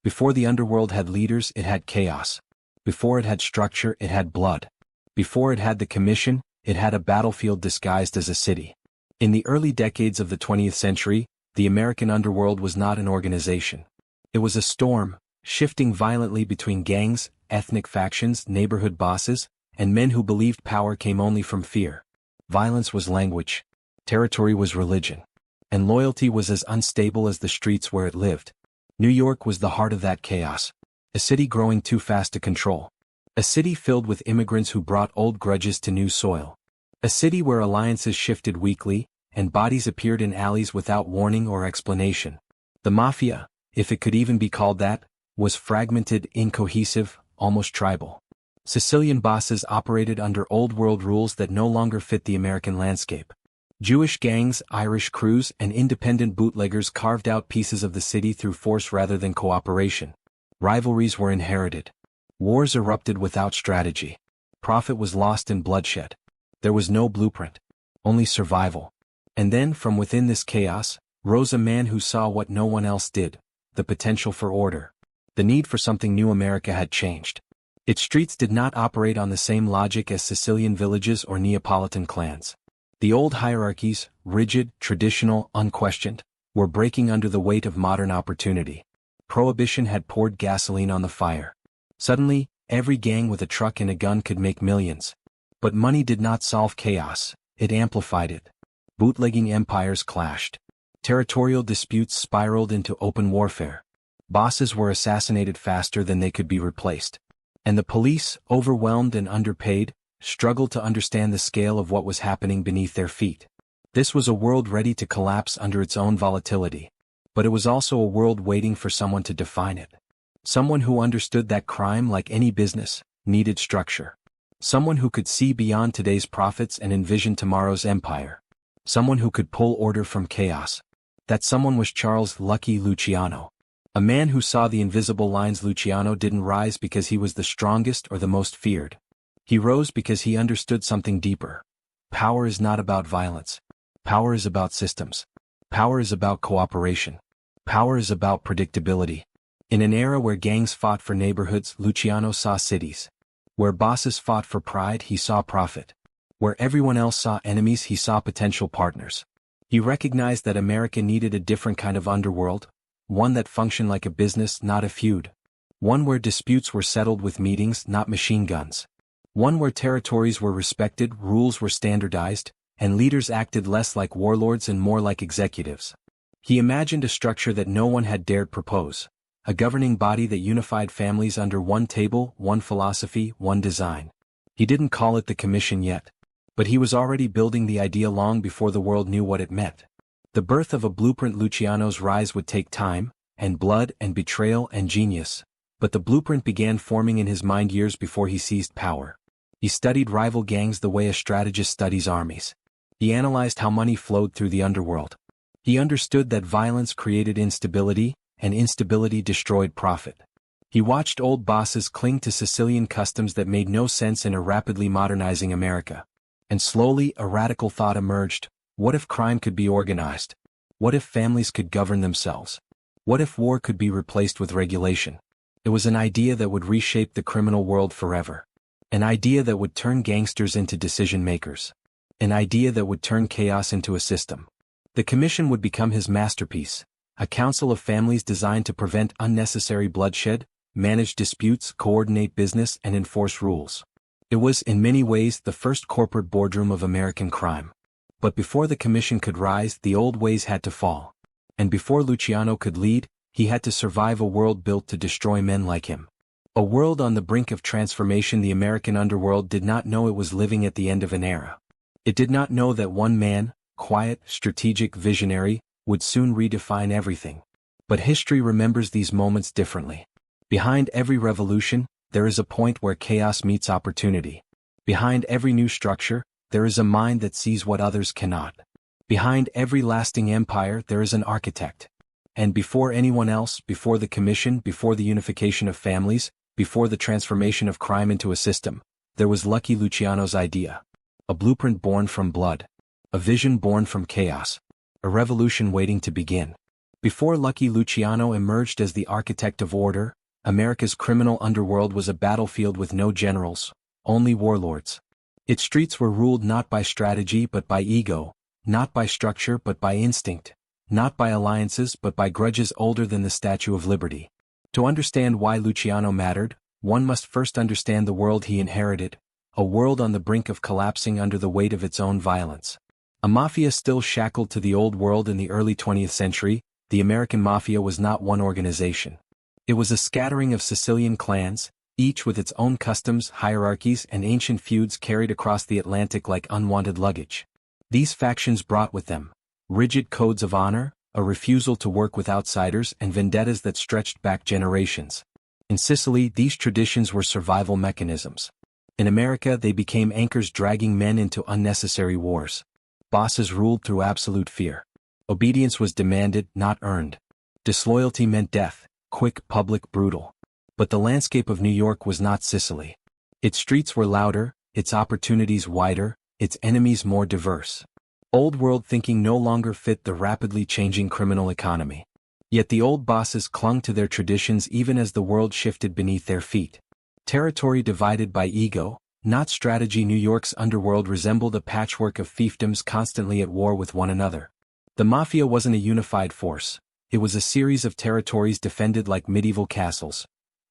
Before the underworld had leaders, it had chaos. Before it had structure, it had blood. Before it had the commission, it had a battlefield disguised as a city. In the early decades of the 20th century, the American underworld was not an organization. It was a storm, shifting violently between gangs, ethnic factions, neighborhood bosses, and men who believed power came only from fear. Violence was language. Territory was religion. And loyalty was as unstable as the streets where it lived. New York was the heart of that chaos. A city growing too fast to control. A city filled with immigrants who brought old grudges to new soil. A city where alliances shifted weekly, and bodies appeared in alleys without warning or explanation. The Mafia, if it could even be called that, was fragmented, incohesive, almost tribal. Sicilian bosses operated under old-world rules that no longer fit the American landscape. Jewish gangs, Irish crews, and independent bootleggers carved out pieces of the city through force rather than cooperation. Rivalries were inherited. Wars erupted without strategy. Profit was lost in bloodshed. There was no blueprint. Only survival. And then, from within this chaos, rose a man who saw what no one else did: the potential for order. The need for something new. America had changed. Its streets did not operate on the same logic as Sicilian villages or Neapolitan clans. The old hierarchies, rigid, traditional, unquestioned, were breaking under the weight of modern opportunity. Prohibition had poured gasoline on the fire. Suddenly, every gang with a truck and a gun could make millions. But money did not solve chaos, it amplified it. Bootlegging empires clashed. Territorial disputes spiraled into open warfare. Bosses were assassinated faster than they could be replaced. And the police, overwhelmed and underpaid, struggled to understand the scale of what was happening beneath their feet. This was a world ready to collapse under its own volatility. But it was also a world waiting for someone to define it. Someone who understood that crime, like any business, needed structure. Someone who could see beyond today's profits and envision tomorrow's empire. Someone who could pull order from chaos. That someone was Charles Lucky Luciano. A man who saw the invisible lines. Luciano didn't rise because he was the strongest or the most feared. He rose because he understood something deeper. Power is not about violence. Power is about systems. Power is about cooperation. Power is about predictability. In an era where gangs fought for neighborhoods, Luciano saw cities. Where bosses fought for pride, he saw profit. Where everyone else saw enemies, he saw potential partners. He recognized that America needed a different kind of underworld, one that functioned like a business, not a feud. One where disputes were settled with meetings, not machine guns. One where territories were respected, rules were standardized, and leaders acted less like warlords and more like executives. He imagined a structure that no one had dared propose. A governing body that unified families under one table, one philosophy, one design. He didn't call it the commission yet. But he was already building the idea long before the world knew what it meant. The birth of a blueprint. Luciano's rise would take time, and blood, and betrayal, and genius. But the blueprint began forming in his mind years before he seized power. He studied rival gangs the way a strategist studies armies. He analyzed how money flowed through the underworld. He understood that violence created instability, and instability destroyed profit. He watched old bosses cling to Sicilian customs that made no sense in a rapidly modernizing America. And slowly, a radical thought emerged: what if crime could be organized? What if families could govern themselves? What if war could be replaced with regulation? It was an idea that would reshape the criminal world forever. An idea that would turn gangsters into decision makers. An idea that would turn chaos into a system. The commission would become his masterpiece. A council of families designed to prevent unnecessary bloodshed, manage disputes, coordinate business, and enforce rules. It was, in many ways, the first corporate boardroom of American crime. But before the commission could rise, the old ways had to fall. And before Luciano could lead, he had to survive a world built to destroy men like him. A world on the brink of transformation. The American underworld did not know it was living at the end of an era. It did not know that one man, quiet, strategic, visionary, would soon redefine everything. But history remembers these moments differently. Behind every revolution, there is a point where chaos meets opportunity. Behind every new structure, there is a mind that sees what others cannot. Behind every lasting empire, there is an architect. And before anyone else, before the commission, before the unification of families, before the transformation of crime into a system, there was Lucky Luciano's idea. A blueprint born from blood. A vision born from chaos. A revolution waiting to begin. Before Lucky Luciano emerged as the architect of order, America's criminal underworld was a battlefield with no generals, only warlords. Its streets were ruled not by strategy but by ego, not by structure but by instinct, not by alliances but by grudges older than the Statue of Liberty. To understand why Luciano mattered, one must first understand the world he inherited, a world on the brink of collapsing under the weight of its own violence. A mafia still shackled to the old world in the early 20th century, the American Mafia was not one organization. It was a scattering of Sicilian clans, each with its own customs, hierarchies, and ancient feuds carried across the Atlantic like unwanted luggage. These factions brought with them rigid codes of honor, a refusal to work with outsiders, and vendettas that stretched back generations. In Sicily, these traditions were survival mechanisms. In America, they became anchors dragging men into unnecessary wars. Bosses ruled through absolute fear. Obedience was demanded, not earned. Disloyalty meant death, quick, public, brutal. But the landscape of New York was not Sicily. Its streets were louder, its opportunities wider, its enemies more diverse. Old world thinking no longer fit the rapidly changing criminal economy. Yet the old bosses clung to their traditions even as the world shifted beneath their feet. Territory divided by ego, not strategy. New York's underworld resembled a patchwork of fiefdoms constantly at war with one another. The mafia wasn't a unified force. It was a series of territories defended like medieval castles.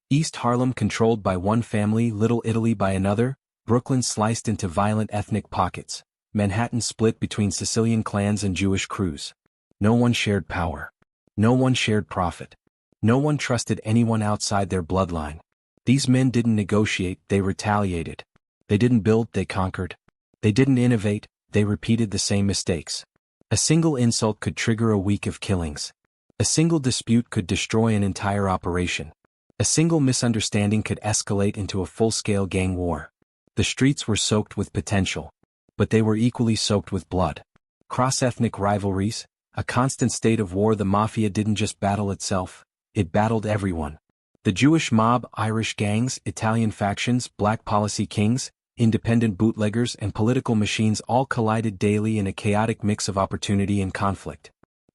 East Harlem controlled by one family, Little Italy by another, Brooklyn sliced into violent ethnic pockets, Manhattan split between Sicilian clans and Jewish crews. No one shared power. No one shared profit. No one trusted anyone outside their bloodline. These men didn't negotiate, they retaliated. They didn't build, they conquered. They didn't innovate, they repeated the same mistakes. A single insult could trigger a week of killings. A single dispute could destroy an entire operation. A single misunderstanding could escalate into a full-scale gang war. The streets were soaked with potential. But they were equally soaked with blood. Cross-ethnic rivalries, a constant state of war. The mafia didn't just battle itself, it battled everyone. The Jewish mob, Irish gangs, Italian factions, black policy kings, independent bootleggers, and political machines all collided daily in a chaotic mix of opportunity and conflict.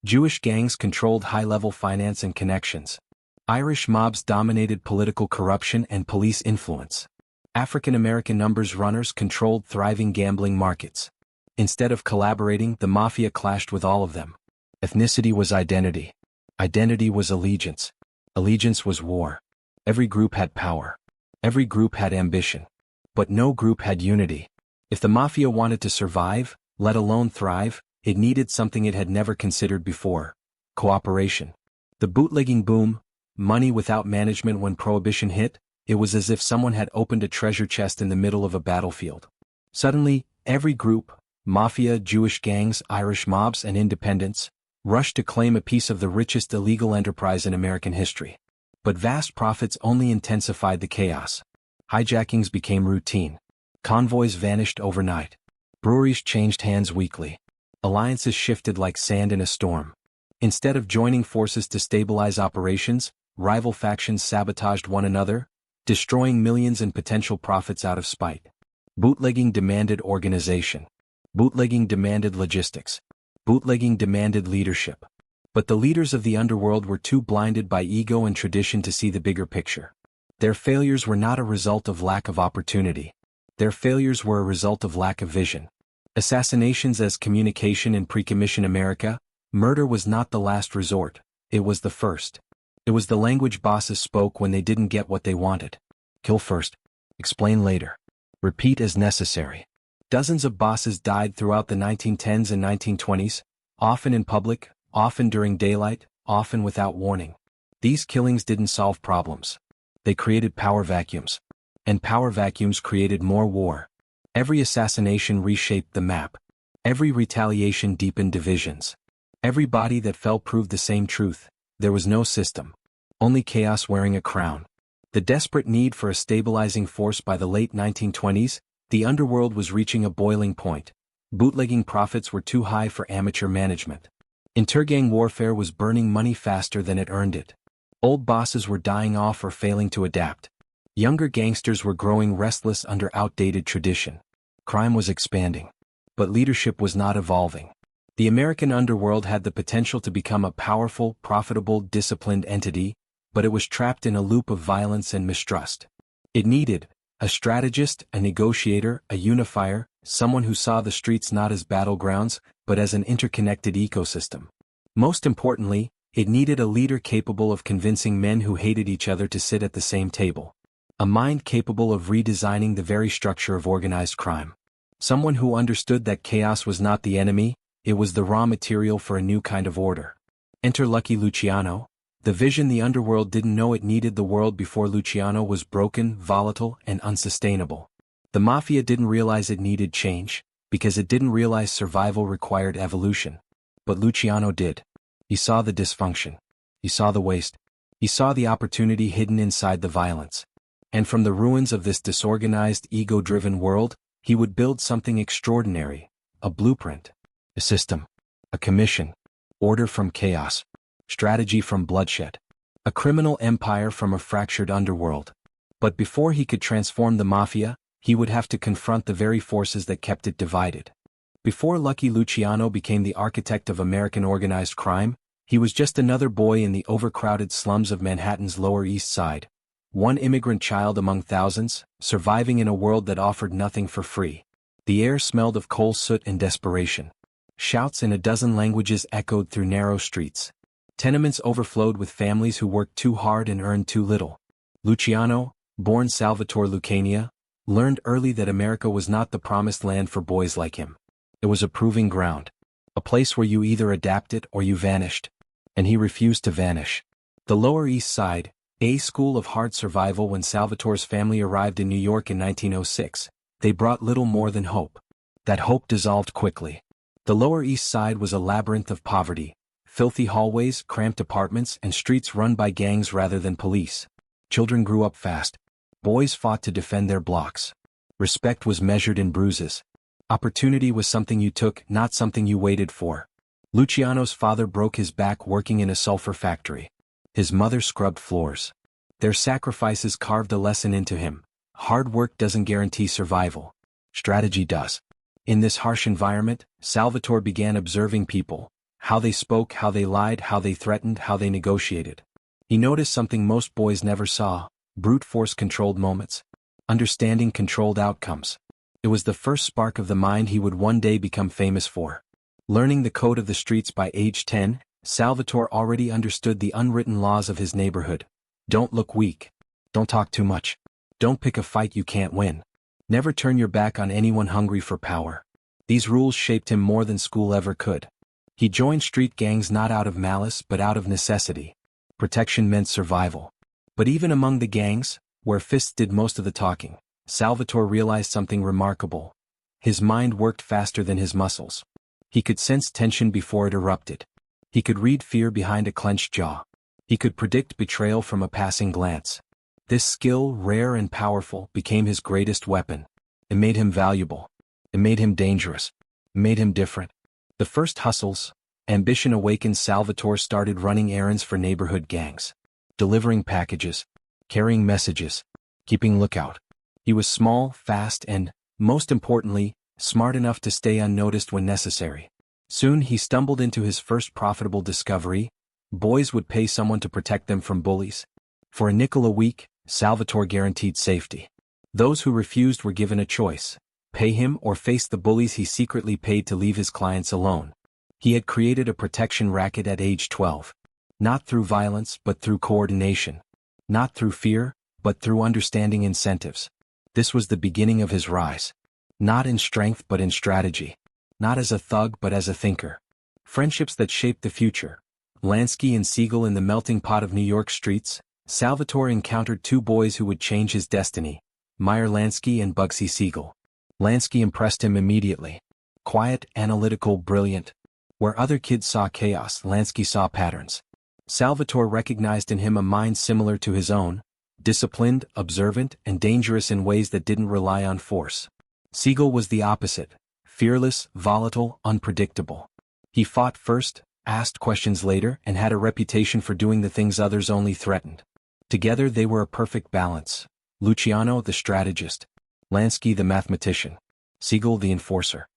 Jewish gangs controlled high-level finance and connections. Irish mobs dominated political corruption and police influence. African-American numbers runners controlled thriving gambling markets. Instead of collaborating, the mafia clashed with all of them. Ethnicity was identity. Identity was allegiance. Allegiance was war. Every group had power. Every group had ambition. But no group had unity. If the mafia wanted to survive, let alone thrive, it needed something it had never considered before: cooperation. The bootlegging boom, money without management. When Prohibition hit, it was as if someone had opened a treasure chest in the middle of a battlefield. Suddenly, every group, mafia, Jewish gangs, Irish mobs, and independents, rushed to claim a piece of the richest illegal enterprise in American history. But vast profits only intensified the chaos. Hijackings became routine. Convoys vanished overnight. Breweries changed hands weekly. Alliances shifted like sand in a storm. Instead of joining forces to stabilize operations, rival factions sabotaged one another, destroying millions in potential profits out of spite. Bootlegging demanded organization. Bootlegging demanded logistics. Bootlegging demanded leadership. But the leaders of the underworld were too blinded by ego and tradition to see the bigger picture. Their failures were not a result of lack of opportunity. Their failures were a result of lack of vision. Assassinations as communication in pre-commission America, murder was not the last resort, it was the first. It was the language bosses spoke when they didn't get what they wanted. Kill first. Explain later. Repeat as necessary. Dozens of bosses died throughout the 1910s and 1920s, often in public, often during daylight, often without warning. These killings didn't solve problems. They created power vacuums. And power vacuums created more war. Every assassination reshaped the map. Every retaliation deepened divisions. Every body that fell proved the same truth: there was no system. Only chaos wearing a crown. The desperate need for a stabilizing force. By the late 1920s, the underworld was reaching a boiling point. Bootlegging profits were too high for amateur management. Intergang warfare was burning money faster than it earned it. Old bosses were dying off or failing to adapt. Younger gangsters were growing restless under outdated tradition. Crime was expanding. But leadership was not evolving. The American underworld had the potential to become a powerful, profitable, disciplined entity, but it was trapped in a loop of violence and mistrust. It needed a strategist, a negotiator, a unifier, someone who saw the streets not as battlegrounds, but as an interconnected ecosystem. Most importantly, it needed a leader capable of convincing men who hated each other to sit at the same table. A mind capable of redesigning the very structure of organized crime. Someone who understood that chaos was not the enemy, it was the raw material for a new kind of order. Enter Lucky Luciano, the vision the underworld didn't know it needed. The world before Luciano was broken, volatile, and unsustainable. The Mafia didn't realize it needed change, because it didn't realize survival required evolution. But Luciano did. He saw the dysfunction. He saw the waste. He saw the opportunity hidden inside the violence. And from the ruins of this disorganized, ego-driven world, he would build something extraordinary, a blueprint, a system, a commission, order from chaos, strategy from bloodshed, a criminal empire from a fractured underworld. But before he could transform the Mafia, he would have to confront the very forces that kept it divided. Before Lucky Luciano became the architect of American organized crime, he was just another boy in the overcrowded slums of Manhattan's Lower East Side. One immigrant child among thousands, surviving in a world that offered nothing for free. The air smelled of coal soot and desperation. Shouts in a dozen languages echoed through narrow streets. Tenements overflowed with families who worked too hard and earned too little. Luciano, born Salvatore Lucania, learned early that America was not the promised land for boys like him. It was a proving ground. A place where you either adapted or you vanished. And he refused to vanish. The Lower East Side, a school of hard survival. When Salvatore's family arrived in New York in 1906, they brought little more than hope. That hope dissolved quickly. The Lower East Side was a labyrinth of poverty, filthy hallways, cramped apartments, and streets run by gangs rather than police. Children grew up fast. Boys fought to defend their blocks. Respect was measured in bruises. Opportunity was something you took, not something you waited for. Luciano's father broke his back working in a sulfur factory. His mother scrubbed floors. Their sacrifices carved a lesson into him. Hard work doesn't guarantee survival. Strategy does. In this harsh environment, Salvatore began observing people. How they spoke, how they lied, how they threatened, how they negotiated. He noticed something most boys never saw: brute force controlled moments. Understanding controlled outcomes. It was the first spark of the mind he would one day become famous for. Learning the code of the streets by age 10, Salvatore already understood the unwritten laws of his neighborhood. Don't look weak. Don't talk too much. Don't pick a fight you can't win. Never turn your back on anyone hungry for power. These rules shaped him more than school ever could. He joined street gangs not out of malice but out of necessity. Protection meant survival. But even among the gangs, where fists did most of the talking, Salvatore realized something remarkable. His mind worked faster than his muscles. He could sense tension before it erupted. He could read fear behind a clenched jaw. He could predict betrayal from a passing glance. This skill, rare and powerful, became his greatest weapon. It made him valuable. It made him dangerous. It made him different. The first hustles, ambition awakened. Salvatore started running errands for neighborhood gangs. Delivering packages. Carrying messages. Keeping lookout. He was small, fast, and, most importantly, smart enough to stay unnoticed when necessary. Soon he stumbled into his first profitable discovery. Boys would pay someone to protect them from bullies. For a nickel a week, Salvatore guaranteed safety. Those who refused were given a choice: pay him or face the bullies he secretly paid to leave his clients alone. He had created a protection racket at age 12. Not through violence but through coordination. Not through fear, but through understanding incentives. This was the beginning of his rise. Not in strength but in strategy. Not as a thug but as a thinker. Friendships that shaped the future. Lansky and Siegel. In the melting pot of New York streets, Salvatore encountered two boys who would change his destiny: Meyer Lansky and Bugsy Siegel. Lansky impressed him immediately. Quiet, analytical, brilliant. Where other kids saw chaos, Lansky saw patterns. Salvatore recognized in him a mind similar to his own, disciplined, observant, and dangerous in ways that didn't rely on force. Siegel was the opposite: fearless, volatile, unpredictable. He fought first, asked questions later, and had a reputation for doing the things others only threatened. Together they were a perfect balance. Luciano the strategist, Lansky the mathematician, Siegel the enforcer.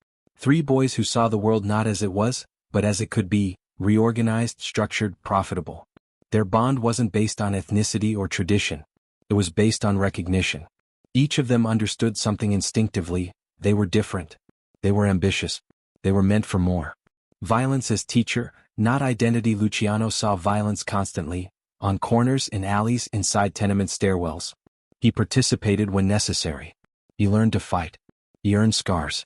Three boys who saw the world not as it was, but as it could be, reorganized, structured, profitable. Their bond wasn't based on ethnicity or tradition. It was based on recognition. Each of them understood something instinctively: they were different. They were ambitious. They were meant for more. Violence as teacher, not identity. Luciano saw violence constantly, on corners, in alleys, inside tenement stairwells. He participated when necessary. He learned to fight. He earned scars.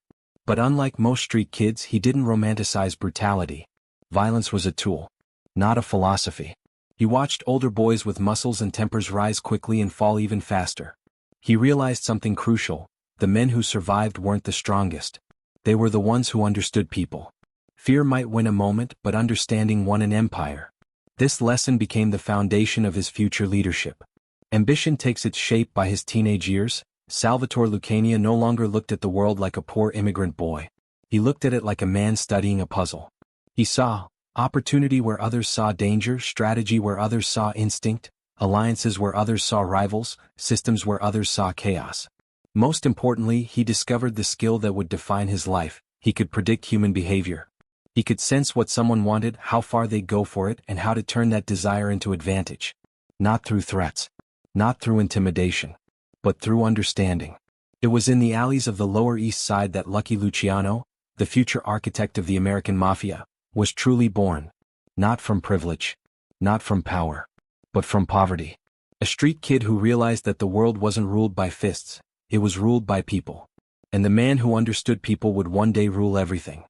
But unlike most street kids, he didn't romanticize brutality. Violence was a tool, not a philosophy. He watched older boys with muscles and tempers rise quickly and fall even faster. He realized something crucial: the men who survived weren't the strongest. They were the ones who understood people. Fear might win a moment, but understanding won an empire. This lesson became the foundation of his future leadership. Ambition takes its shape by his teenage years. Salvatore Lucania no longer looked at the world like a poor immigrant boy. He looked at it like a man studying a puzzle. He saw opportunity where others saw danger, strategy where others saw instinct, alliances where others saw rivals, systems where others saw chaos. Most importantly, he discovered the skill that would define his life: he could predict human behavior. He could sense what someone wanted, how far they'd go for it, and how to turn that desire into advantage. Not through threats. Not through intimidation. But through understanding. It was in the alleys of the Lower East Side that Lucky Luciano, the future architect of the American Mafia, was truly born. Not from privilege. Not from power. But from poverty. A street kid who realized that the world wasn't ruled by fists, it was ruled by people. And the man who understood people would one day rule everything.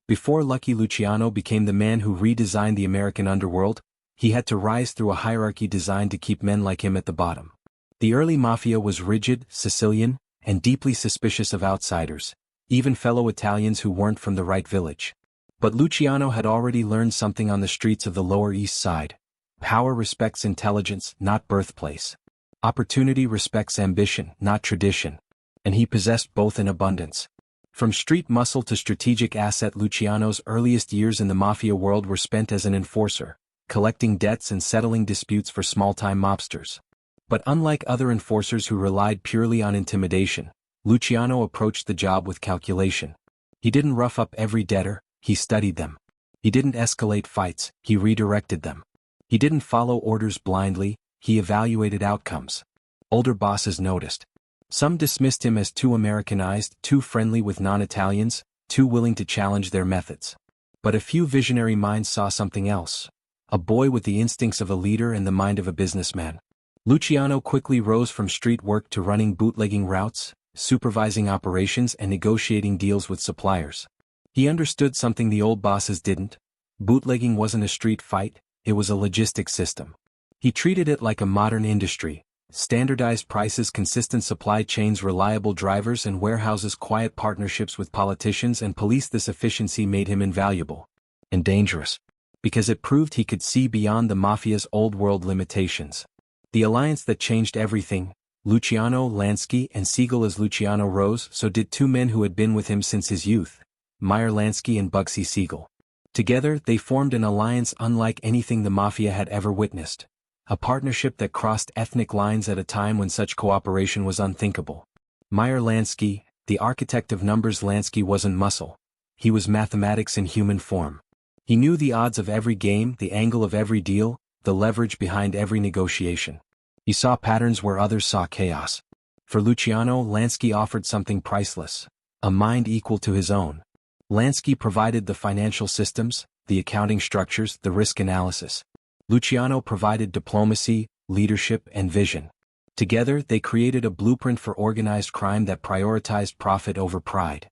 Before Lucky Luciano became the man who redesigned the American underworld, he had to rise through a hierarchy designed to keep men like him at the bottom. The early mafia was rigid, Sicilian, and deeply suspicious of outsiders, even fellow Italians who weren't from the right village. But Luciano had already learned something on the streets of the Lower East Side. Power respects intelligence, not birthplace. Opportunity respects ambition, not tradition. And he possessed both in abundance. From street muscle to strategic asset, Luciano's earliest years in the mafia world were spent as an enforcer, collecting debts and settling disputes for small-time mobsters. But unlike other enforcers who relied purely on intimidation, Luciano approached the job with calculation. He didn't rough up every debtor, he studied them. He didn't escalate fights, he redirected them. He didn't follow orders blindly, he evaluated outcomes. Older bosses noticed. Some dismissed him as too Americanized, too friendly with non-Italians, too willing to challenge their methods. But a few visionary minds saw something else. A boy with the instincts of a leader and the mind of a businessman. Luciano quickly rose from street work to running bootlegging routes, supervising operations, and negotiating deals with suppliers. He understood something the old bosses didn't. Bootlegging wasn't a street fight, it was a logistics system. He treated it like a modern industry: standardized prices, consistent supply chains, reliable drivers and warehouses, quiet partnerships with politicians and police. This efficiency made him invaluable. And dangerous. Because it proved he could see beyond the mafia's old-world limitations. The alliance that changed everything: Luciano, Lansky, and Siegel. As Luciano rose, so did two men who had been with him since his youth: Meyer Lansky and Bugsy Siegel. Together, they formed an alliance unlike anything the mafia had ever witnessed. A partnership that crossed ethnic lines at a time when such cooperation was unthinkable. Meyer Lansky, the architect of numbers. Lansky wasn't muscle. He was mathematics in human form. He knew the odds of every game, the angle of every deal, the leverage behind every negotiation. He saw patterns where others saw chaos. For Luciano, Lansky offered something priceless: a mind equal to his own. Lansky provided the financial systems, the accounting structures, the risk analysis. Luciano provided diplomacy, leadership, and vision. Together, they created a blueprint for organized crime that prioritized profit over pride.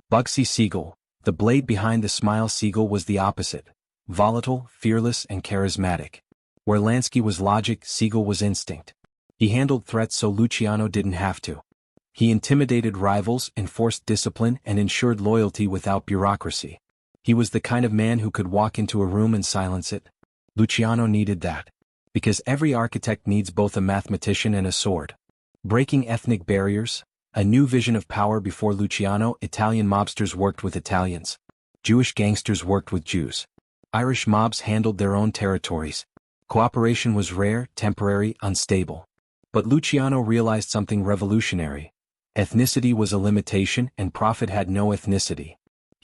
Bugsy Siegel, the blade behind the smile. Siegel was the opposite: volatile, fearless, and charismatic. Where Lansky was logic, Siegel was instinct. He handled threats so Luciano didn't have to. He intimidated rivals, enforced discipline, and ensured loyalty without bureaucracy. He was the kind of man who could walk into a room and silence it. Luciano needed that. Because every architect needs both a mathematician and a sword. Breaking ethnic barriers, a new vision of power. Before Luciano, Italian mobsters worked with Italians. Jewish gangsters worked with Jews. Irish mobs handled their own territories. Cooperation was rare, temporary, unstable. But Luciano realized something revolutionary. Ethnicity was a limitation, and profit had no ethnicity.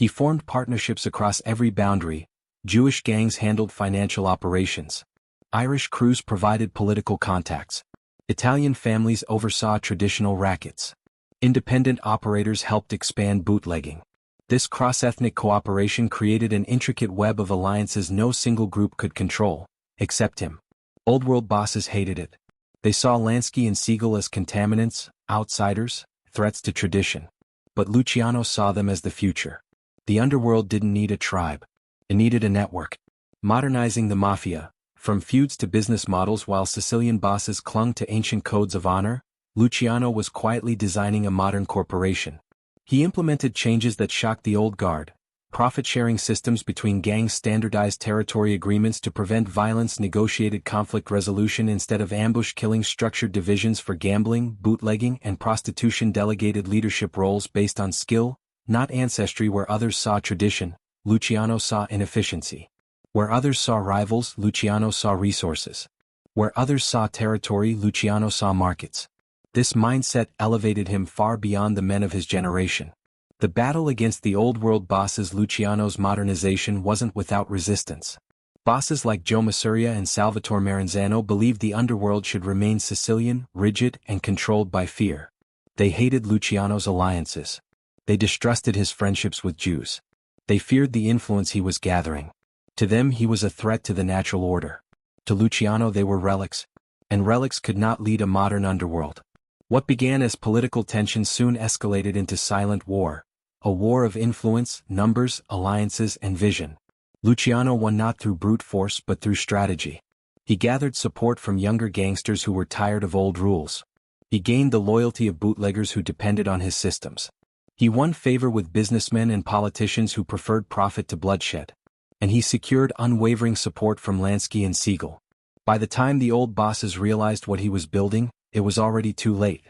He formed partnerships across every boundary. Jewish gangs handled financial operations. Irish crews provided political contacts. Italian families oversaw traditional rackets. Independent operators helped expand bootlegging. This cross-ethnic cooperation created an intricate web of alliances no single group could control, except him. Old world bosses hated it. They saw Lansky and Siegel as contaminants, outsiders, threats to tradition. But Luciano saw them as the future. The underworld didn't need a tribe. It needed a network. Modernizing the mafia, from feuds to business models while Sicilian bosses clung to ancient codes of honor, Luciano was quietly designing a modern corporation. He implemented changes that shocked the old guard. Profit-sharing systems between gangs, standardized territory agreements to prevent violence, negotiated conflict resolution instead of ambush killing, structured divisions for gambling, bootlegging, and prostitution, delegated leadership roles based on skill, not ancestry. Where others saw tradition, Luciano saw inefficiency. Where others saw rivals, Luciano saw resources. Where others saw territory, Luciano saw markets. This mindset elevated him far beyond the men of his generation. The battle against the old world bosses. Luciano's modernization wasn't without resistance. Bosses like Joe Masuria and Salvatore Maranzano believed the underworld should remain Sicilian, rigid, and controlled by fear. They hated Luciano's alliances. They distrusted his friendships with Jews. They feared the influence he was gathering. To them he was a threat to the natural order. To Luciano they were relics. And relics could not lead a modern underworld. What began as political tension soon escalated into silent war. A war of influence, numbers, alliances, and vision. Luciano won not through brute force but through strategy. He gathered support from younger gangsters who were tired of old rules. He gained the loyalty of bootleggers who depended on his systems. He won favor with businessmen and politicians who preferred profit to bloodshed. And he secured unwavering support from Lansky and Siegel. By the time the old bosses realized what he was building, it was already too late.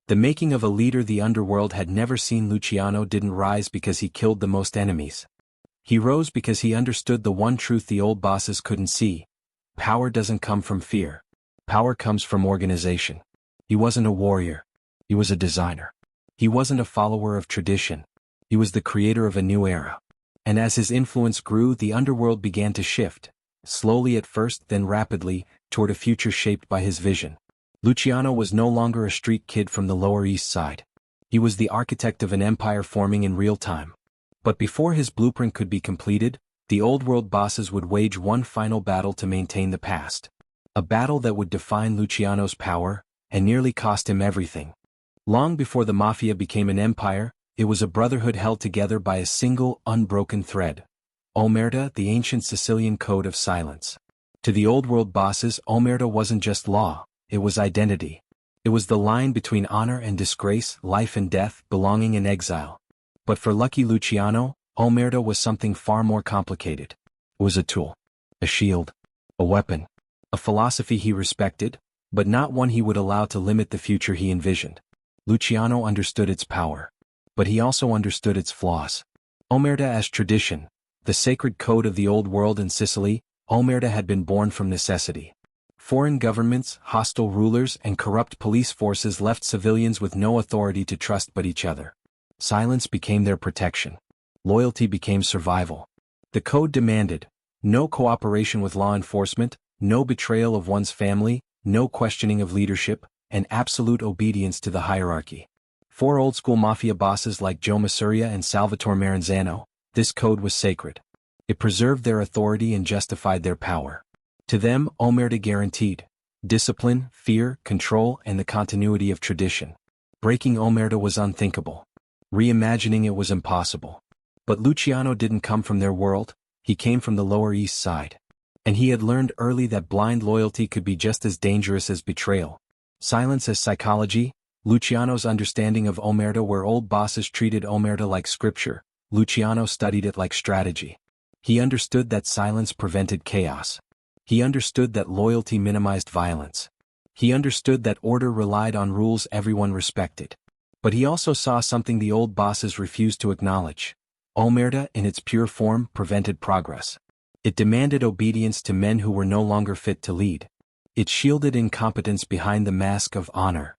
The making of a leader the underworld had never seen. Luciano didn't rise because he killed the most enemies. He rose because he understood the one truth the old bosses couldn't see. Power doesn't come from fear. Power comes from organization. He wasn't a warrior. He was a designer. He wasn't a follower of tradition. He was the creator of a new era. And as his influence grew, the underworld began to shift, slowly at first, then rapidly, toward a future shaped by his vision. Luciano was no longer a street kid from the Lower East Side. He was the architect of an empire forming in real time. But before his blueprint could be completed, the old world bosses would wage one final battle to maintain the past. A battle that would define Luciano's power, and nearly cost him everything. Long before the Mafia became an empire, it was a brotherhood held together by a single, unbroken thread. Omerta, the ancient Sicilian code of silence. To the old world bosses, Omerta wasn't just law. It was identity. It was the line between honor and disgrace, life and death, belonging and exile. But for Lucky Luciano, Omerta was something far more complicated. It was a tool, a shield, a weapon, a philosophy he respected, but not one he would allow to limit the future he envisioned. Luciano understood its power. But he also understood its flaws. Omerta as tradition, the sacred code of the old world in Sicily, Omerta had been born from necessity. Foreign governments, hostile rulers, and corrupt police forces left civilians with no authority to trust but each other. Silence became their protection. Loyalty became survival. The code demanded no cooperation with law enforcement, no betrayal of one's family, no questioning of leadership, and absolute obedience to the hierarchy. For old-school mafia bosses like Joe Masuria and Salvatore Maranzano, this code was sacred. It preserved their authority and justified their power. To them, Omerta guaranteed discipline, fear, control, and the continuity of tradition. Breaking Omerta was unthinkable. Reimagining it was impossible. But Luciano didn't come from their world, he came from the Lower East Side. And he had learned early that blind loyalty could be just as dangerous as betrayal. Silence as psychology, Luciano's understanding of Omerta. Where old bosses treated Omerta like scripture, Luciano studied it like strategy. He understood that silence prevented chaos. He understood that loyalty minimized violence. He understood that order relied on rules everyone respected. But he also saw something the old bosses refused to acknowledge. Omerta, in its pure form, prevented progress. It demanded obedience to men who were no longer fit to lead. It shielded incompetence behind the mask of honor.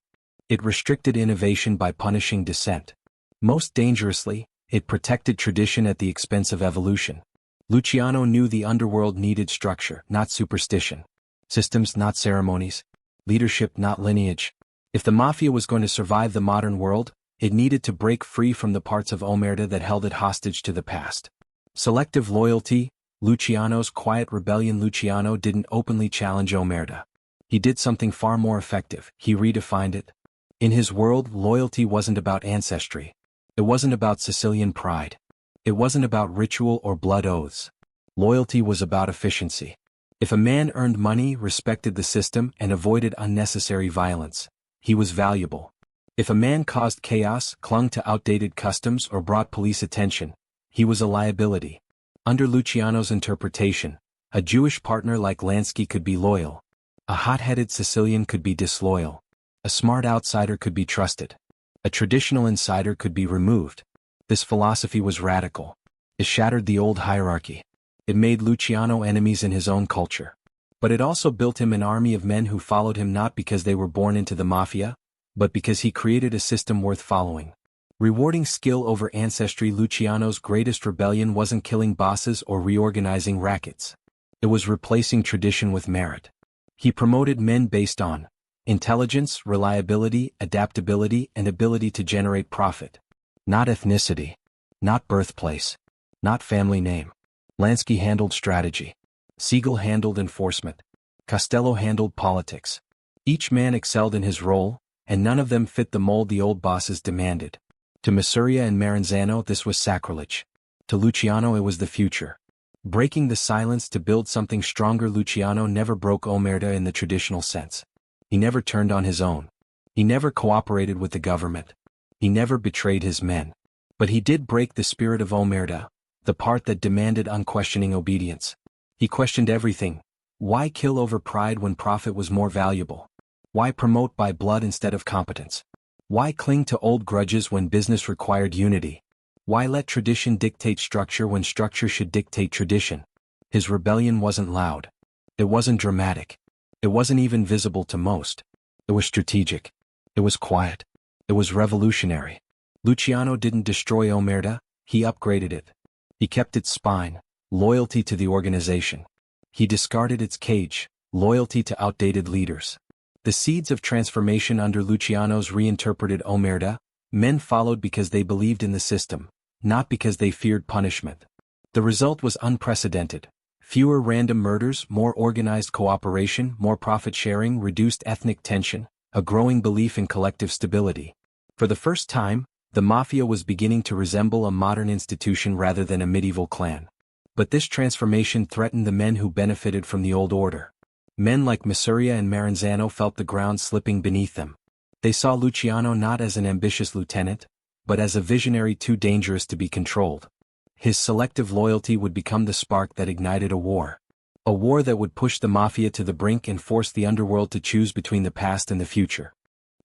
It restricted innovation by punishing dissent. Most dangerously, It protected tradition at the expense of evolution. Luciano knew the underworld needed structure, not superstition. Systems, not ceremonies. Leadership, not lineage. If the Mafia was going to survive the modern world, it needed to break free from the parts of Omerta that held it hostage to the past. Selective loyalty, Luciano's quiet rebellion. Luciano didn't openly challenge Omerta. He did something far more effective. He redefined it. In his world, loyalty wasn't about ancestry. It wasn't about Sicilian pride. It wasn't about ritual or blood oaths. Loyalty was about efficiency. If a man earned money, respected the system, and avoided unnecessary violence, he was valuable. If a man caused chaos, clung to outdated customs, or brought police attention, he was a liability. Under Luciano's interpretation, a Jewish partner like Lansky could be loyal. A hot-headed Sicilian could be disloyal. A smart outsider could be trusted. A traditional insider could be removed. This philosophy was radical. It shattered the old hierarchy. It made Luciano enemies in his own culture. But it also built him an army of men who followed him not because they were born into the Mafia, but because he created a system worth following. Rewarding skill over ancestry. Luciano's greatest rebellion wasn't killing bosses or reorganizing rackets. It was replacing tradition with merit. He promoted men based on intelligence, reliability, adaptability, and ability to generate profit. Not ethnicity. Not birthplace. Not family name. Lansky handled strategy. Siegel handled enforcement. Costello handled politics. Each man excelled in his role, and none of them fit the mold the old bosses demanded. To Masuria and Maranzano this was sacrilege. To Luciano it was the future. Breaking the silence to build something stronger. Luciano never broke Omerta in the traditional sense. He never turned on his own. He never cooperated with the government. He never betrayed his men. But he did break the spirit of Omerta, the part that demanded unquestioning obedience. He questioned everything. Why kill over pride when profit was more valuable? Why promote by blood instead of competence? Why cling to old grudges when business required unity? Why let tradition dictate structure when structure should dictate tradition? His rebellion wasn't loud. It wasn't dramatic. It wasn't even visible to most. It was strategic. It was quiet. It was revolutionary. Luciano didn't destroy Omerta, he upgraded it. He kept its spine, loyalty to the organization. He discarded its cage, loyalty to outdated leaders. The seeds of transformation under Luciano's reinterpreted Omerta, men followed because they believed in the system, not because they feared punishment. The result was unprecedented. Fewer random murders, more organized cooperation, more profit sharing, reduced ethnic tension, a growing belief in collective stability. For the first time, the Mafia was beginning to resemble a modern institution rather than a medieval clan. But this transformation threatened the men who benefited from the old order. Men like Masuria and Maranzano felt the ground slipping beneath them. They saw Luciano not as an ambitious lieutenant, but as a visionary too dangerous to be controlled. His selective loyalty would become the spark that ignited a war. A war that would push the Mafia to the brink and force the underworld to choose between the past and the future.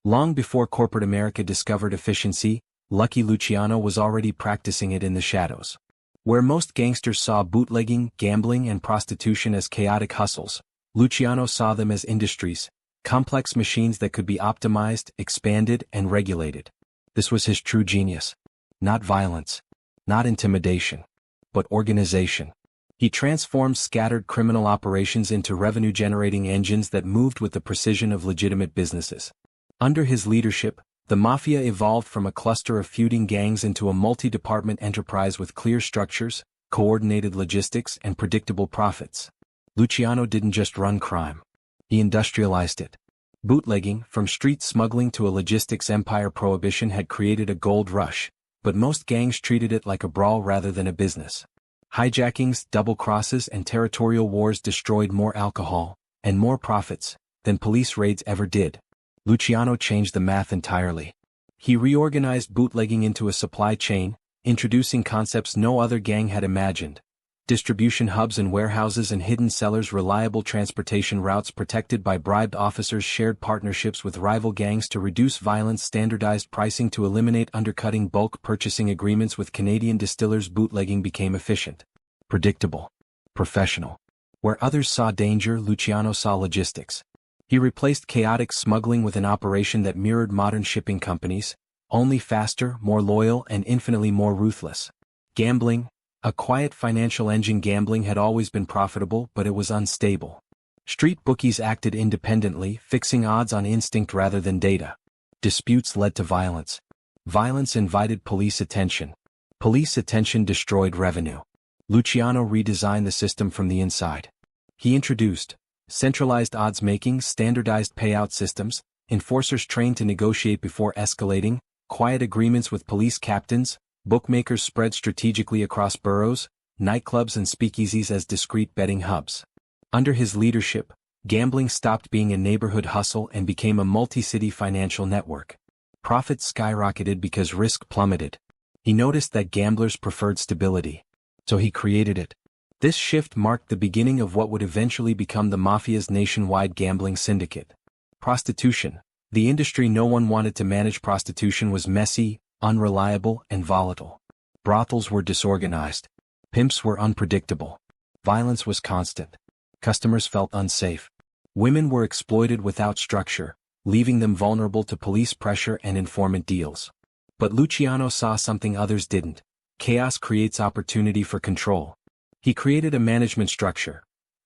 Long before corporate America discovered efficiency, Lucky Luciano was already practicing it in the shadows. Where most gangsters saw bootlegging, gambling, and prostitution as chaotic hustles, Luciano saw them as industries, complex machines that could be optimized, expanded, and regulated. This was his true genius. Not violence. Not intimidation. But organization. He transformed scattered criminal operations into revenue-generating engines that moved with the precision of legitimate businesses. Under his leadership, the Mafia evolved from a cluster of feuding gangs into a multi-department enterprise with clear structures, coordinated logistics, and predictable profits. Luciano didn't just run crime. He industrialized it. Bootlegging, from street smuggling to a logistics empire, prohibition had created a gold rush, but most gangs treated it like a brawl rather than a business. Hijackings, double crosses, and territorial wars destroyed more alcohol, and more profits, than police raids ever did. Luciano changed the math entirely. He reorganized bootlegging into a supply chain, introducing concepts no other gang had imagined. Distribution hubs and warehouses and hidden cellars, reliable transportation routes protected by bribed officers, shared partnerships with rival gangs to reduce violence, standardized pricing to eliminate undercutting, bulk purchasing agreements with Canadian distillers. Bootlegging became efficient, predictable, professional. Where others saw danger, Luciano saw logistics. He replaced chaotic smuggling with an operation that mirrored modern shipping companies, only faster, more loyal, and infinitely more ruthless. Gambling, a quiet financial engine. Gambling had always been profitable, but it was unstable. Street bookies acted independently, fixing odds on instinct rather than data. Disputes led to violence. Violence invited police attention. Police attention destroyed revenue. Luciano redesigned the system from the inside. He introduced centralized odds making, standardized payout systems, enforcers trained to negotiate before escalating, quiet agreements with police captains, bookmakers spread strategically across boroughs, nightclubs and speakeasies as discrete betting hubs. Under his leadership, gambling stopped being a neighborhood hustle and became a multi-city financial network. Profits skyrocketed because risk plummeted. He noticed that gamblers preferred stability. So he created it. This shift marked the beginning of what would eventually become the Mafia's nationwide gambling syndicate. Prostitution. The industry no one wanted to manage. Prostitution was messy, unreliable, and volatile. Brothels were disorganized. Pimps were unpredictable. Violence was constant. Customers felt unsafe. Women were exploited without structure, leaving them vulnerable to police pressure and informant deals. But Luciano saw something others didn't. Chaos creates opportunity for control. He created a management structure.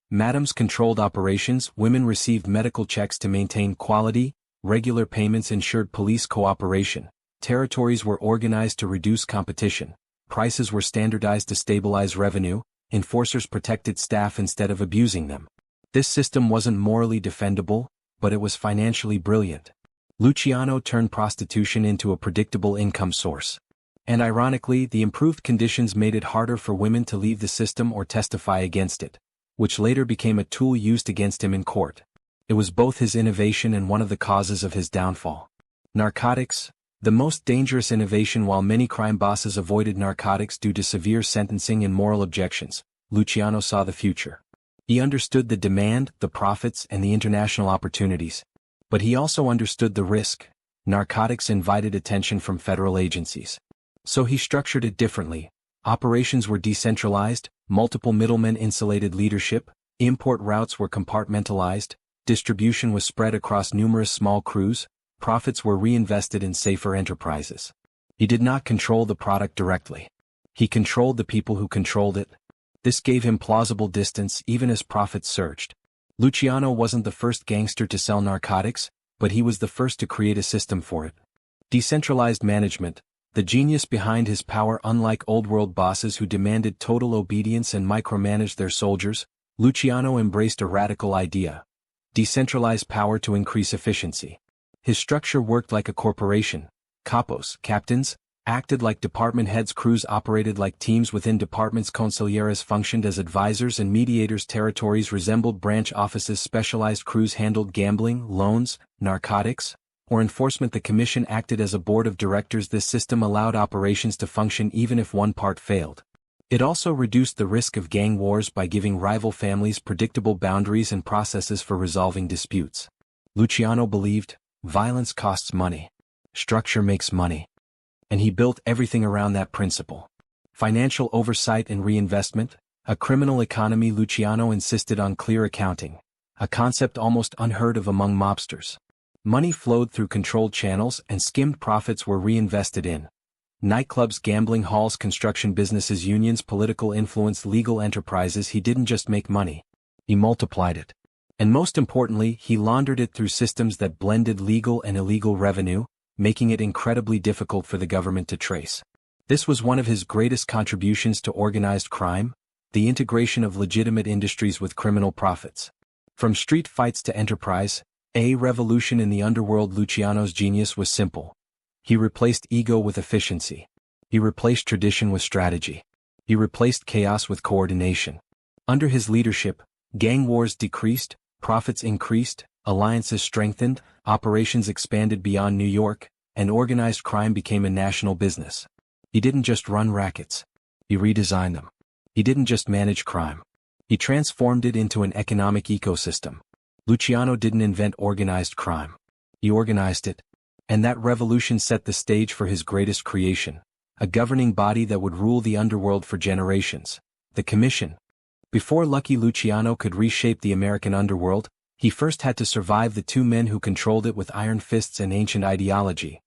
Madams controlled operations, women received medical checks to maintain quality, regular payments ensured police cooperation, territories were organized to reduce competition, prices were standardized to stabilize revenue, enforcers protected staff instead of abusing them. This system wasn't morally defendable, but it was financially brilliant. Luciano turned prostitution into a predictable income source. And ironically, the improved conditions made it harder for women to leave the system or testify against it, which later became a tool used against him in court. It was both his innovation and one of the causes of his downfall. Narcotics, the most dangerous innovation. While many crime bosses avoided narcotics due to severe sentencing and moral objections, Luciano saw the future. He understood the demand, the profits, and the international opportunities. But he also understood the risk. Narcotics invited attention from federal agencies. So he structured it differently. Operations were decentralized, multiple middlemen insulated leadership, import routes were compartmentalized, distribution was spread across numerous small crews, profits were reinvested in safer enterprises. He did not control the product directly. He controlled the people who controlled it. This gave him plausible distance even as profits surged. Luciano wasn't the first gangster to sell narcotics, but he was the first to create a system for it. Decentralized management. The genius behind his power. Unlike old-world bosses who demanded total obedience and micromanaged their soldiers, Luciano embraced a radical idea: decentralize power to increase efficiency. His structure worked like a corporation. Capos, captains, acted like department heads. Crews operated like teams within departments. Consiglieres functioned as advisors and mediators. Territories resembled branch offices. Specialized crews handled gambling, loans, narcotics, or enforcement. The commission acted as a board of directors. This system allowed operations to function even if one part failed. It also reduced the risk of gang wars by giving rival families predictable boundaries and processes for resolving disputes. Luciano believed, violence costs money. Structure makes money. And he built everything around that principle. Financial oversight and reinvestment, a criminal economy. Luciano insisted on clear accounting, a concept almost unheard of among mobsters. Money flowed through controlled channels and skimmed profits were reinvested in nightclubs, gambling halls, construction businesses, unions, political influence, legal enterprises. He didn't just make money. He multiplied it. And most importantly, he laundered it through systems that blended legal and illegal revenue, making it incredibly difficult for the government to trace. This was one of his greatest contributions to organized crime, the integration of legitimate industries with criminal profits. From street fights to enterprise, a revolution in the underworld. Luciano's genius was simple. He replaced ego with efficiency. He replaced tradition with strategy. He replaced chaos with coordination. Under his leadership, gang wars decreased, profits increased, alliances strengthened, operations expanded beyond New York, and organized crime became a national business. He didn't just run rackets. He redesigned them. He didn't just manage crime. He transformed it into an economic ecosystem. Luciano didn't invent organized crime. He organized it. And that revolution set the stage for his greatest creation, a governing body that would rule the underworld for generations, the Commission. Before Lucky Luciano could reshape the American underworld, he first had to survive the two men who controlled it with iron fists and ancient ideology: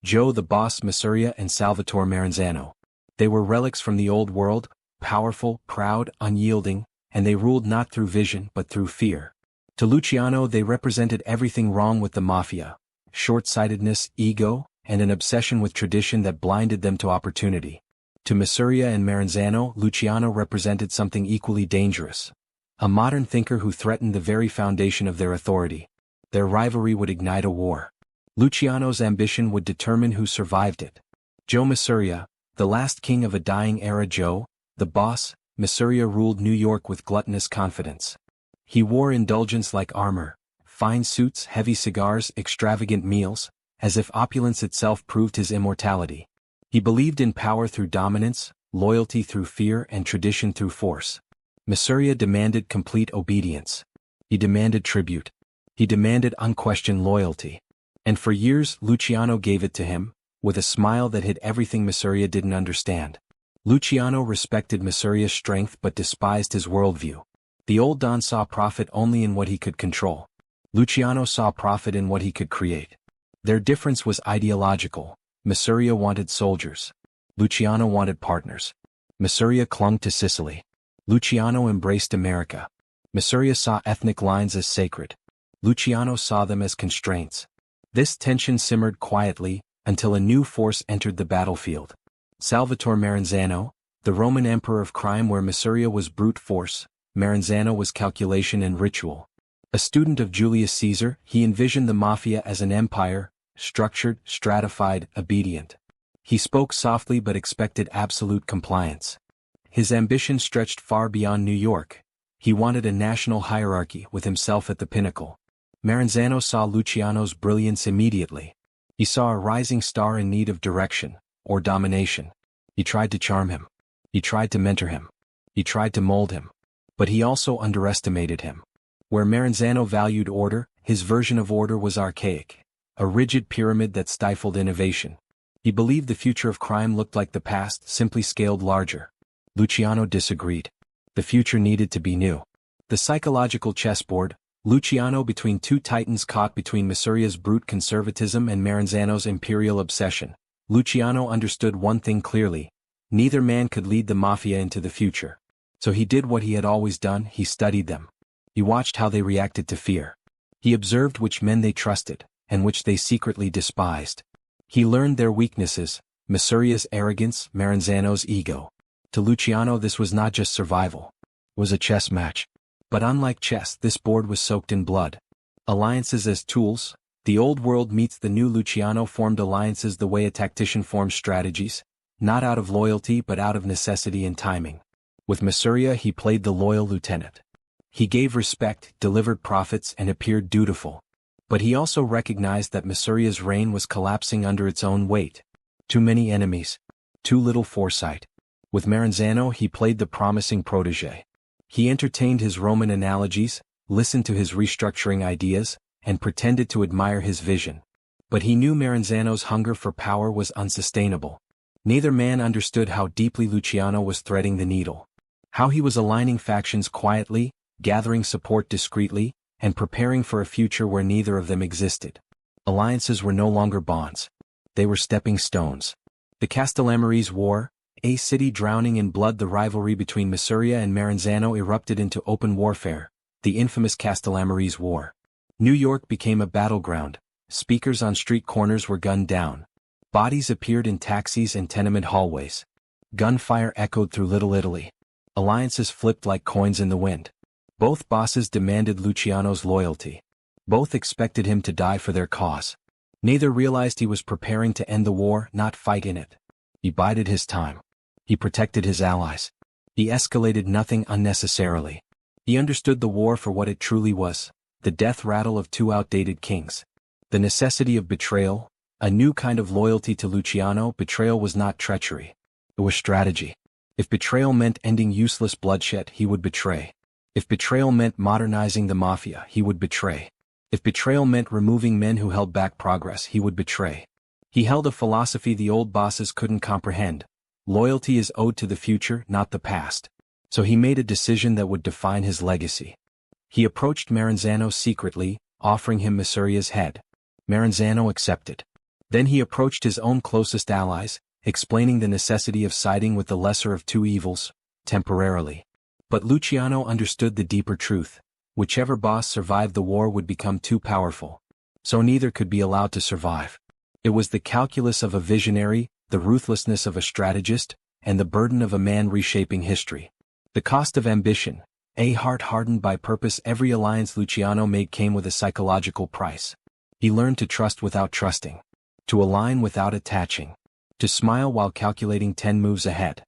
Joe the Boss Masuria and Salvatore Maranzano. They were relics from the old world, powerful, proud, unyielding, and they ruled not through vision but through fear. To Luciano they represented everything wrong with the mafia: short-sightedness, ego, and an obsession with tradition that blinded them to opportunity. To Masuria and Maranzano, Luciano represented something equally dangerous: a modern thinker who threatened the very foundation of their authority. Their rivalry would ignite a war. Luciano's ambition would determine who survived it. Joe Masuria, the last king of a dying era. Joe, the Boss, Masuria ruled New York with gluttonous confidence. He wore indulgence like armor, fine suits, heavy cigars, extravagant meals, as if opulence itself proved his immortality. He believed in power through dominance, loyalty through fear, and tradition through force. Masuria demanded complete obedience. He demanded tribute. He demanded unquestioned loyalty. And for years Luciano gave it to him, with a smile that hid everything Masuria didn't understand. Luciano respected Masuria's strength but despised his worldview. The old Don saw profit only in what he could control. Luciano saw profit in what he could create. Their difference was ideological. Masuria wanted soldiers. Luciano wanted partners. Masuria clung to Sicily. Luciano embraced America. Masuria saw ethnic lines as sacred. Luciano saw them as constraints. This tension simmered quietly, until a new force entered the battlefield. Salvatore Maranzano, the Roman emperor of crime. Where Masuria was brute force, Maranzano was calculation and ritual. A student of Julius Caesar, he envisioned the mafia as an empire, structured, stratified, obedient. He spoke softly but expected absolute compliance. His ambition stretched far beyond New York. He wanted a national hierarchy with himself at the pinnacle. Maranzano saw Luciano's brilliance immediately. He saw a rising star in need of direction, or domination. He tried to charm him. He tried to mentor him. He tried to mold him. But he also underestimated him. Where Maranzano valued order, his version of order was archaic, a rigid pyramid that stifled innovation. He believed the future of crime looked like the past, simply scaled larger. Luciano disagreed. The future needed to be new. The psychological chessboard, Luciano between two titans, caught between Masuria's brute conservatism and Maranzano's imperial obsession. Luciano understood one thing clearly: neither man could lead the mafia into the future. So he did what he had always done: he studied them. He watched how they reacted to fear. He observed which men they trusted, and which they secretly despised. He learned their weaknesses: Masuria's arrogance, Maranzano's ego. To Luciano this was not just survival. It was a chess match. But unlike chess, this board was soaked in blood. Alliances as tools. The old world meets the new. Luciano formed alliances the way a tactician forms strategies, not out of loyalty but out of necessity and timing. With Masuria he played the loyal lieutenant. He gave respect, delivered profits, and appeared dutiful. But he also recognized that Masuria's reign was collapsing under its own weight. Too many enemies. Too little foresight. With Maranzano he played the promising protégé. He entertained his Roman analogies, listened to his restructuring ideas, and pretended to admire his vision. But he knew Maranzano's hunger for power was unsustainable. Neither man understood how deeply Luciano was threading the needle. How he was aligning factions quietly, gathering support discreetly, and preparing for a future where neither of them existed. Alliances were no longer bonds. They were stepping stones. The Castellammarese War, a city drowning in blood. The rivalry between Masuria and Maranzano erupted into open warfare, the infamous Castellammarese War. New York became a battleground. Speakers on street corners were gunned down. Bodies appeared in taxis and tenement hallways. Gunfire echoed through Little Italy. Alliances flipped like coins in the wind. Both bosses demanded Luciano's loyalty. Both expected him to die for their cause. Neither realized he was preparing to end the war, not fight in it. He bided his time. He protected his allies. He escalated nothing unnecessarily. He understood the war for what it truly was: the death rattle of two outdated kings. The necessity of betrayal, a new kind of loyalty. To Luciano, betrayal was not treachery. It was strategy. If betrayal meant ending useless bloodshed, he would betray. If betrayal meant modernizing the mafia, he would betray. If betrayal meant removing men who held back progress, he would betray. He held a philosophy the old bosses couldn't comprehend: loyalty is owed to the future, not the past. So he made a decision that would define his legacy. He approached Maranzano secretly, offering him Masuria's head. Maranzano accepted. Then he approached his own closest allies, explaining the necessity of siding with the lesser of two evils, temporarily. But Luciano understood the deeper truth. Whichever boss survived the war would become too powerful. So neither could be allowed to survive. It was the calculus of a visionary, the ruthlessness of a strategist, and the burden of a man reshaping history. The cost of ambition, a heart hardened by purpose. Every alliance Luciano made came with a psychological price. He learned to trust without trusting, to align without attaching, to smile while calculating 10 moves ahead.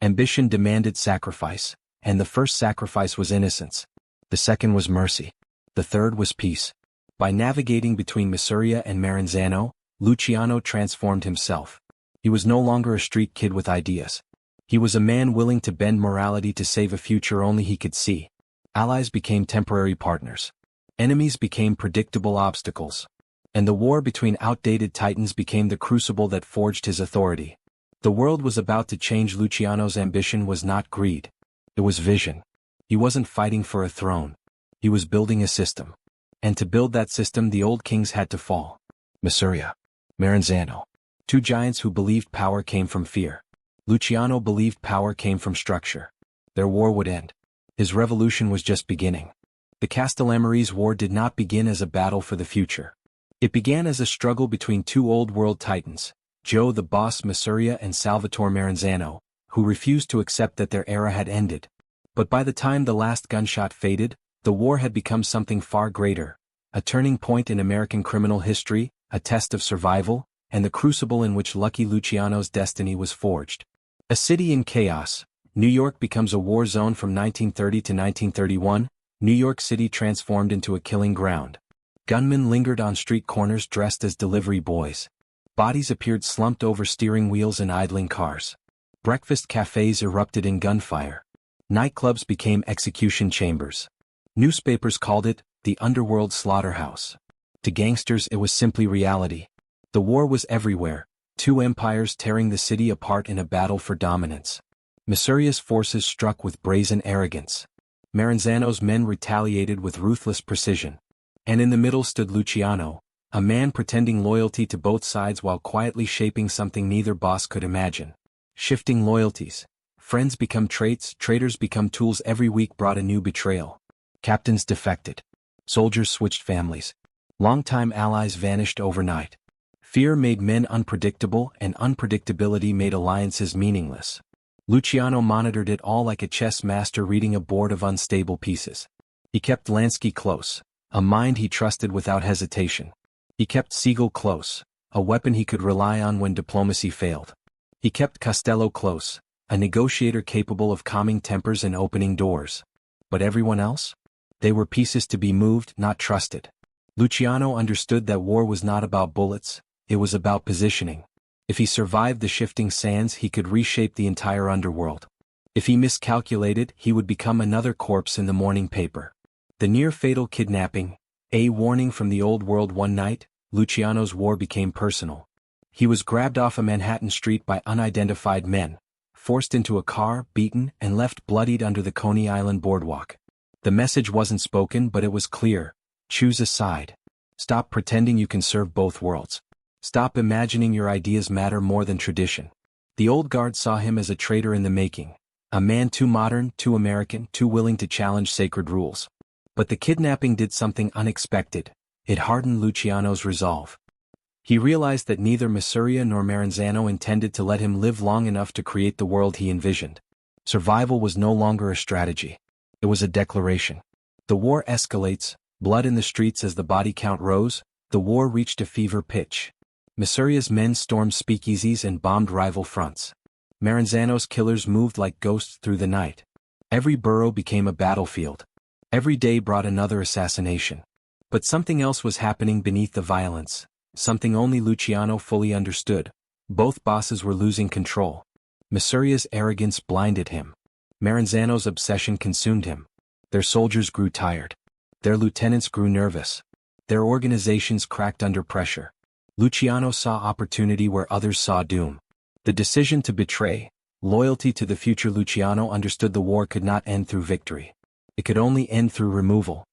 Ambition demanded sacrifice, and the first sacrifice was innocence. The second was mercy. The third was peace. By navigating between Masuria and Maranzano, Luciano transformed himself. He was no longer a street kid with ideas. He was a man willing to bend morality to save a future only he could see. Allies became temporary partners. Enemies became predictable obstacles. And the war between outdated titans became the crucible that forged his authority. The world was about to change. Luciano's ambition was not greed. It was vision. He wasn't fighting for a throne. He was building a system. And to build that system the old kings had to fall. Masuria, Maranzano. Two giants who believed power came from fear. Luciano believed power came from structure. Their war would end. His revolution was just beginning. The Castellamarese War did not begin as a battle for the future. It began as a struggle between two old-world titans, Joe the Boss Masuria and Salvatore Maranzano, who refused to accept that their era had ended. But by the time the last gunshot faded, the war had become something far greater, a turning point in American criminal history, a test of survival, and the crucible in which Lucky Luciano's destiny was forged. A city in chaos, New York becomes a war zone. From 1930 to 1931, New York City transformed into a killing ground. Gunmen lingered on street corners dressed as delivery boys. Bodies appeared slumped over steering wheels and idling cars. Breakfast cafes erupted in gunfire. Nightclubs became execution chambers. Newspapers called it the underworld slaughterhouse. To gangsters it was simply reality. The war was everywhere, two empires tearing the city apart in a battle for dominance. Masuria's forces struck with brazen arrogance. Maranzano's men retaliated with ruthless precision. And in the middle stood Luciano, a man pretending loyalty to both sides while quietly shaping something neither boss could imagine. Shifting loyalties. Friends become traits, traitors become tools. Every week brought a new betrayal. Captains defected. Soldiers switched families. Longtime allies vanished overnight. Fear made men unpredictable, and unpredictability made alliances meaningless. Luciano monitored it all like a chess master reading a board of unstable pieces. He kept Lansky close, a mind he trusted without hesitation. He kept Siegel close, a weapon he could rely on when diplomacy failed. He kept Costello close, a negotiator capable of calming tempers and opening doors. But everyone else? They were pieces to be moved, not trusted. Luciano understood that war was not about bullets, it was about positioning. If he survived the shifting sands he could reshape the entire underworld. If he miscalculated he would become another corpse in the morning paper. The near-fatal kidnapping, a warning from the old world. One night, Luciano's war became personal. He was grabbed off a Manhattan street by unidentified men, forced into a car, beaten, and left bloodied under the Coney Island boardwalk. The message wasn't spoken but it was clear. Choose a side. Stop pretending you can serve both worlds. Stop imagining your ideas matter more than tradition. The old guard saw him as a traitor in the making, a man too modern, too American, too willing to challenge sacred rules. But the kidnapping did something unexpected. It hardened Luciano's resolve. He realized that neither Masuria nor Maranzano intended to let him live long enough to create the world he envisioned. Survival was no longer a strategy. It was a declaration. The war escalates, blood in the streets as the body count rose, the war reached a fever pitch. Masuria's men stormed speakeasies and bombed rival fronts. Maranzano's killers moved like ghosts through the night. Every borough became a battlefield. Every day brought another assassination. But something else was happening beneath the violence, something only Luciano fully understood. Both bosses were losing control. Masuria's arrogance blinded him. Maranzano's obsession consumed him. Their soldiers grew tired. Their lieutenants grew nervous. Their organizations cracked under pressure. Luciano saw opportunity where others saw doom. The decision to betray, loyalty to the future. Luciano understood the war could not end through victory. It could only end through removal.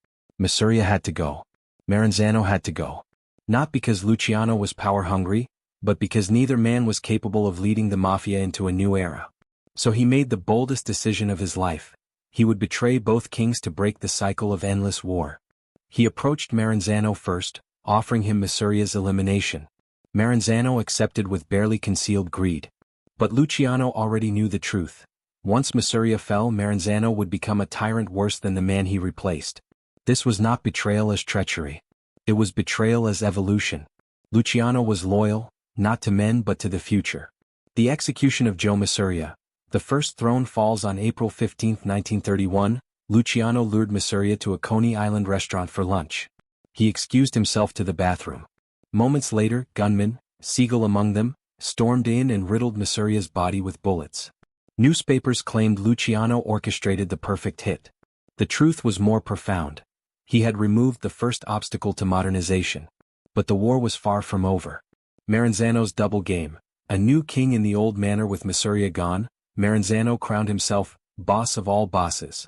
Masuria had to go. Maranzano had to go. Not because Luciano was power-hungry, but because neither man was capable of leading the mafia into a new era. So he made the boldest decision of his life. He would betray both kings to break the cycle of endless war. He approached Maranzano first, offering him Masuria's elimination. Maranzano accepted with barely concealed greed. But Luciano already knew the truth. Once Masuria fell, Maranzano would become a tyrant worse than the man he replaced. This was not betrayal as treachery. It was betrayal as evolution. Luciano was loyal, not to men but to the future. The execution of Joe Masuria. The first throne falls on April 15, 1931. Luciano lured Masuria to a Coney Island restaurant for lunch. He excused himself to the bathroom. Moments later, gunmen, Siegel among them, stormed in and riddled Masuria's body with bullets. Newspapers claimed Luciano orchestrated the perfect hit. The truth was more profound. He had removed the first obstacle to modernization. But the war was far from over. Maranzano's double game. A new king in the old manor with Masuria gone, Maranzano crowned himself boss of all bosses.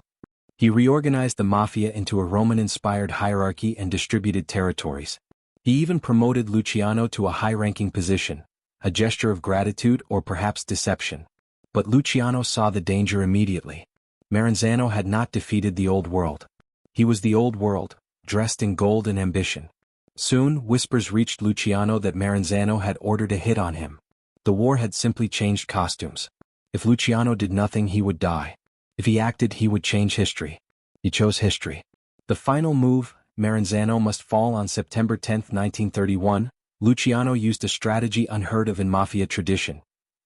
He reorganized the mafia into a Roman-inspired hierarchy and distributed territories. He even promoted Luciano to a high-ranking position, a gesture of gratitude or perhaps deception. But Luciano saw the danger immediately. Maranzano had not defeated the old world. He was the old world, dressed in gold and ambition. Soon, whispers reached Luciano that Maranzano had ordered a hit on him. The war had simply changed costumes. If Luciano did nothing, he would die. If he acted, he would change history. He chose history. The final move, Maranzano must fall on September 10, 1931. Luciano used a strategy unheard of in mafia tradition.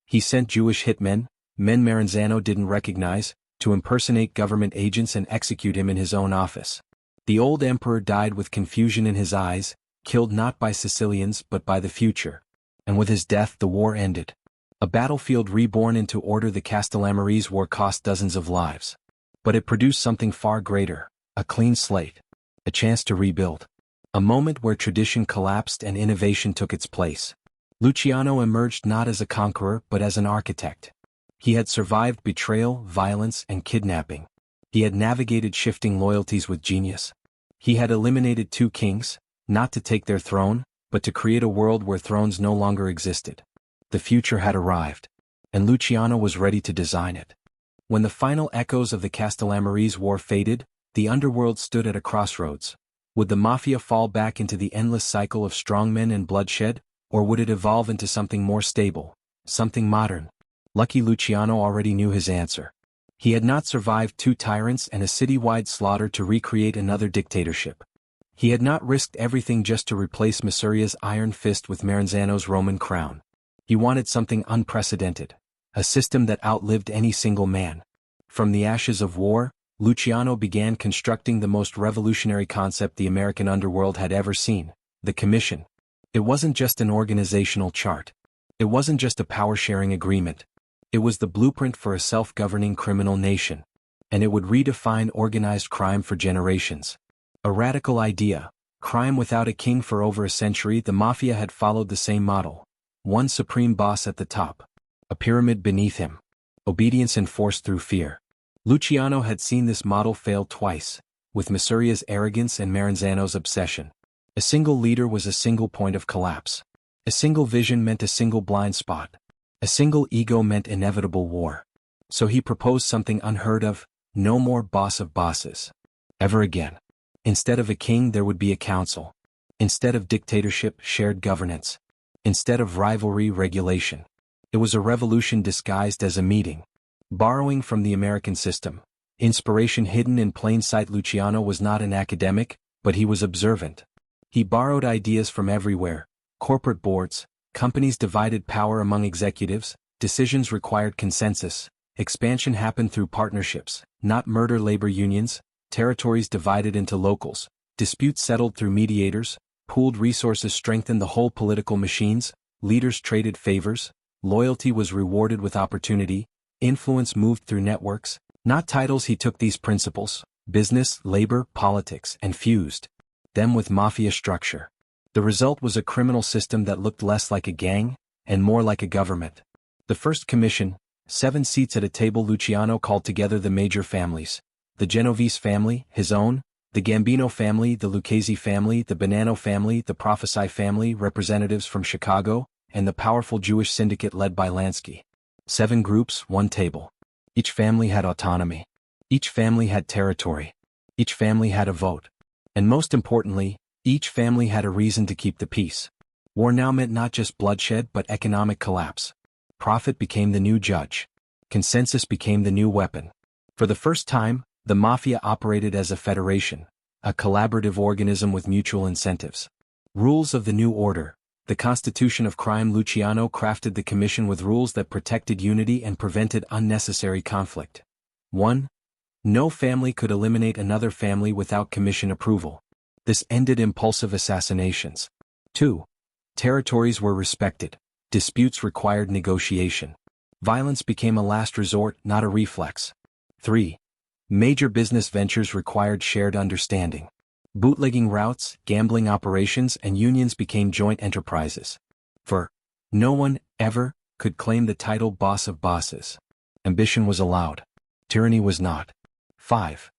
He sent Jewish hitmen, men Maranzano didn't recognize, to impersonate government agents and execute him in his own office. The old emperor died with confusion in his eyes, killed not by Sicilians but by the future. And with his death the war ended. A battlefield reborn into order. The Castellamarese war cost dozens of lives. But it produced something far greater, a clean slate. A chance to rebuild. A moment where tradition collapsed and innovation took its place. Luciano emerged not as a conqueror but as an architect. He had survived betrayal, violence, and kidnapping. He had navigated shifting loyalties with genius. He had eliminated two kings, not to take their throne, but to create a world where thrones no longer existed. The future had arrived, and Luciano was ready to design it. When the final echoes of the Castellamarese war faded, the underworld stood at a crossroads. Would the mafia fall back into the endless cycle of strongmen and bloodshed, or would it evolve into something more stable, something modern? Lucky Luciano already knew his answer. He had not survived two tyrants and a citywide slaughter to recreate another dictatorship. He had not risked everything just to replace Masuria's iron fist with Maranzano's Roman crown. He wanted something unprecedented, a system that outlived any single man. From the ashes of war, Luciano began constructing the most revolutionary concept the American underworld had ever seen, the Commission. It wasn't just an organizational chart. It wasn't just a power-sharing agreement. It was the blueprint for a self-governing criminal nation. And it would redefine organized crime for generations. A radical idea, crime without a king. For over a century the mafia had followed the same model. One supreme boss at the top. A pyramid beneath him. Obedience enforced through fear. Luciano had seen this model fail twice, with Masuria's arrogance and Maranzano's obsession. A single leader was a single point of collapse. A single vision meant a single blind spot. A single ego meant inevitable war. So he proposed something unheard of: no more boss of bosses. Ever again. Instead of a king there would be a council. Instead of dictatorship, shared governance. Instead of rivalry, regulation. It was a revolution disguised as a meeting. Borrowing from the American system. Inspiration hidden in plain sight. Luciano was not an academic, but he was observant. He borrowed ideas from everywhere. Corporate boards, companies divided power among executives, decisions required consensus. Expansion happened through partnerships, not murder. Labor unions, territories divided into locals, disputes settled through mediators, pooled resources strengthened the whole political machines, leaders traded favors, loyalty was rewarded with opportunity, influence moved through networks, not titles. He took these principles, business, labor, politics, and fused them with mafia structure. The result was a criminal system that looked less like a gang, and more like a government. The first commission, 7 seats at a table. Luciano called together the major families. The Genovese family, his own, the Gambino family, the Lucchese family, the Bonanno family, the Prophesy family, representatives from Chicago, and the powerful Jewish syndicate led by Lansky. 7 groups, 1 table. Each family had autonomy. Each family had territory. Each family had a vote. And most importantly, each family had a reason to keep the peace. War now meant not just bloodshed but economic collapse. Profit became the new judge. Consensus became the new weapon. For the first time, the mafia operated as a federation, a collaborative organism with mutual incentives. Rules of the new order. The Constitution of Crime. Luciano crafted the commission with rules that protected unity and prevented unnecessary conflict. 1. No family could eliminate another family without commission approval. This ended impulsive assassinations. 2. Territories were respected. Disputes required negotiation. Violence became a last resort, not a reflex. 3. Major business ventures required shared understanding. Bootlegging routes, gambling operations, and unions became joint enterprises. 4. No one, ever, could claim the title boss of bosses. Ambition was allowed. Tyranny was not. 5.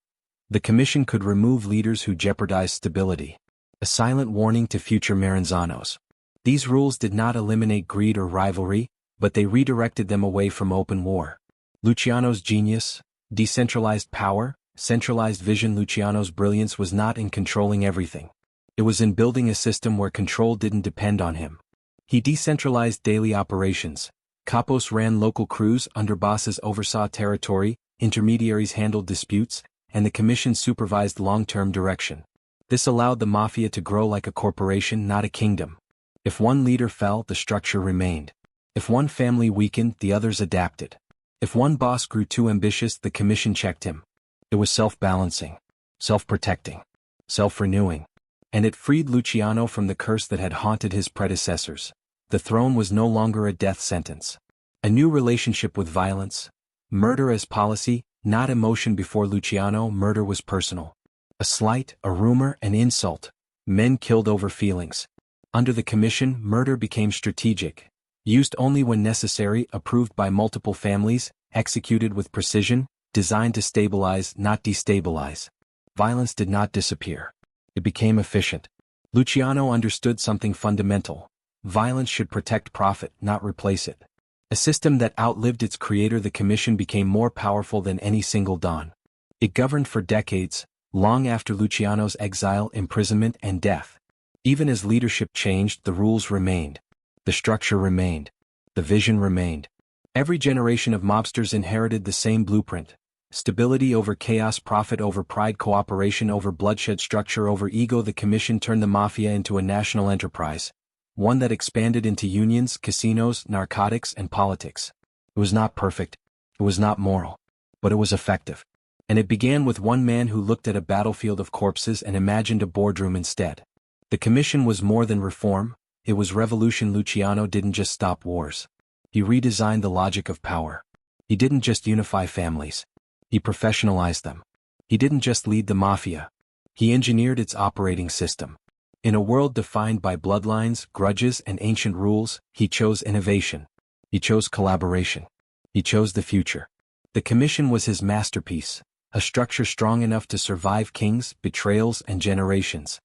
The commission could remove leaders who jeopardized stability. A silent warning to future Maranzanos. These rules did not eliminate greed or rivalry, but they redirected them away from open war. Luciano's genius, decentralized power, centralized vision. Luciano's brilliance was not in controlling everything. It was in building a system where control didn't depend on him. He decentralized daily operations. Capos ran local crews, underbosses oversaw territory, intermediaries handled disputes, and the commission supervised long-term direction. This allowed the mafia to grow like a corporation, not a kingdom. If one leader fell, the structure remained. If one family weakened, the others adapted. If one boss grew too ambitious, the commission checked him. It was self-balancing, self-protecting, self-renewing. And it freed Luciano from the curse that had haunted his predecessors. The throne was no longer a death sentence. A new relationship with violence. Murder as policy, not emotion. Before Luciano, murder was personal. A slight, a rumor, an insult. Men killed over feelings. Under the commission, murder became strategic. Used only when necessary, approved by multiple families, executed with precision, designed to stabilize, not destabilize. Violence did not disappear. It became efficient. Luciano understood something fundamental. Violence should protect profit, not replace it. A system that outlived its creator. The commission became more powerful than any single don. It governed for decades, long after Luciano's exile, imprisonment, and death. Even as leadership changed, the rules remained. The structure remained. The vision remained. Every generation of mobsters inherited the same blueprint. Stability over chaos, profit over pride, cooperation over bloodshed, structure over ego. The commission turned the mafia into a national enterprise. One that expanded into unions, casinos, narcotics, and politics. It was not perfect. It was not moral. But it was effective. And it began with one man who looked at a battlefield of corpses and imagined a boardroom instead. The commission was more than reform, it was revolution. Luciano didn't just stop wars. He redesigned the logic of power. He didn't just unify families. He professionalized them. He didn't just lead the mafia. He engineered its operating system. In a world defined by bloodlines, grudges, and ancient rules, he chose innovation. He chose collaboration. He chose the future. The commission was his masterpiece, a structure strong enough to survive kings, betrayals, and generations.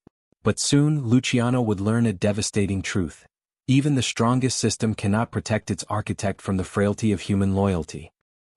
But soon, Luciano would learn a devastating truth. Even the strongest system cannot protect its architect from the frailty of human loyalty.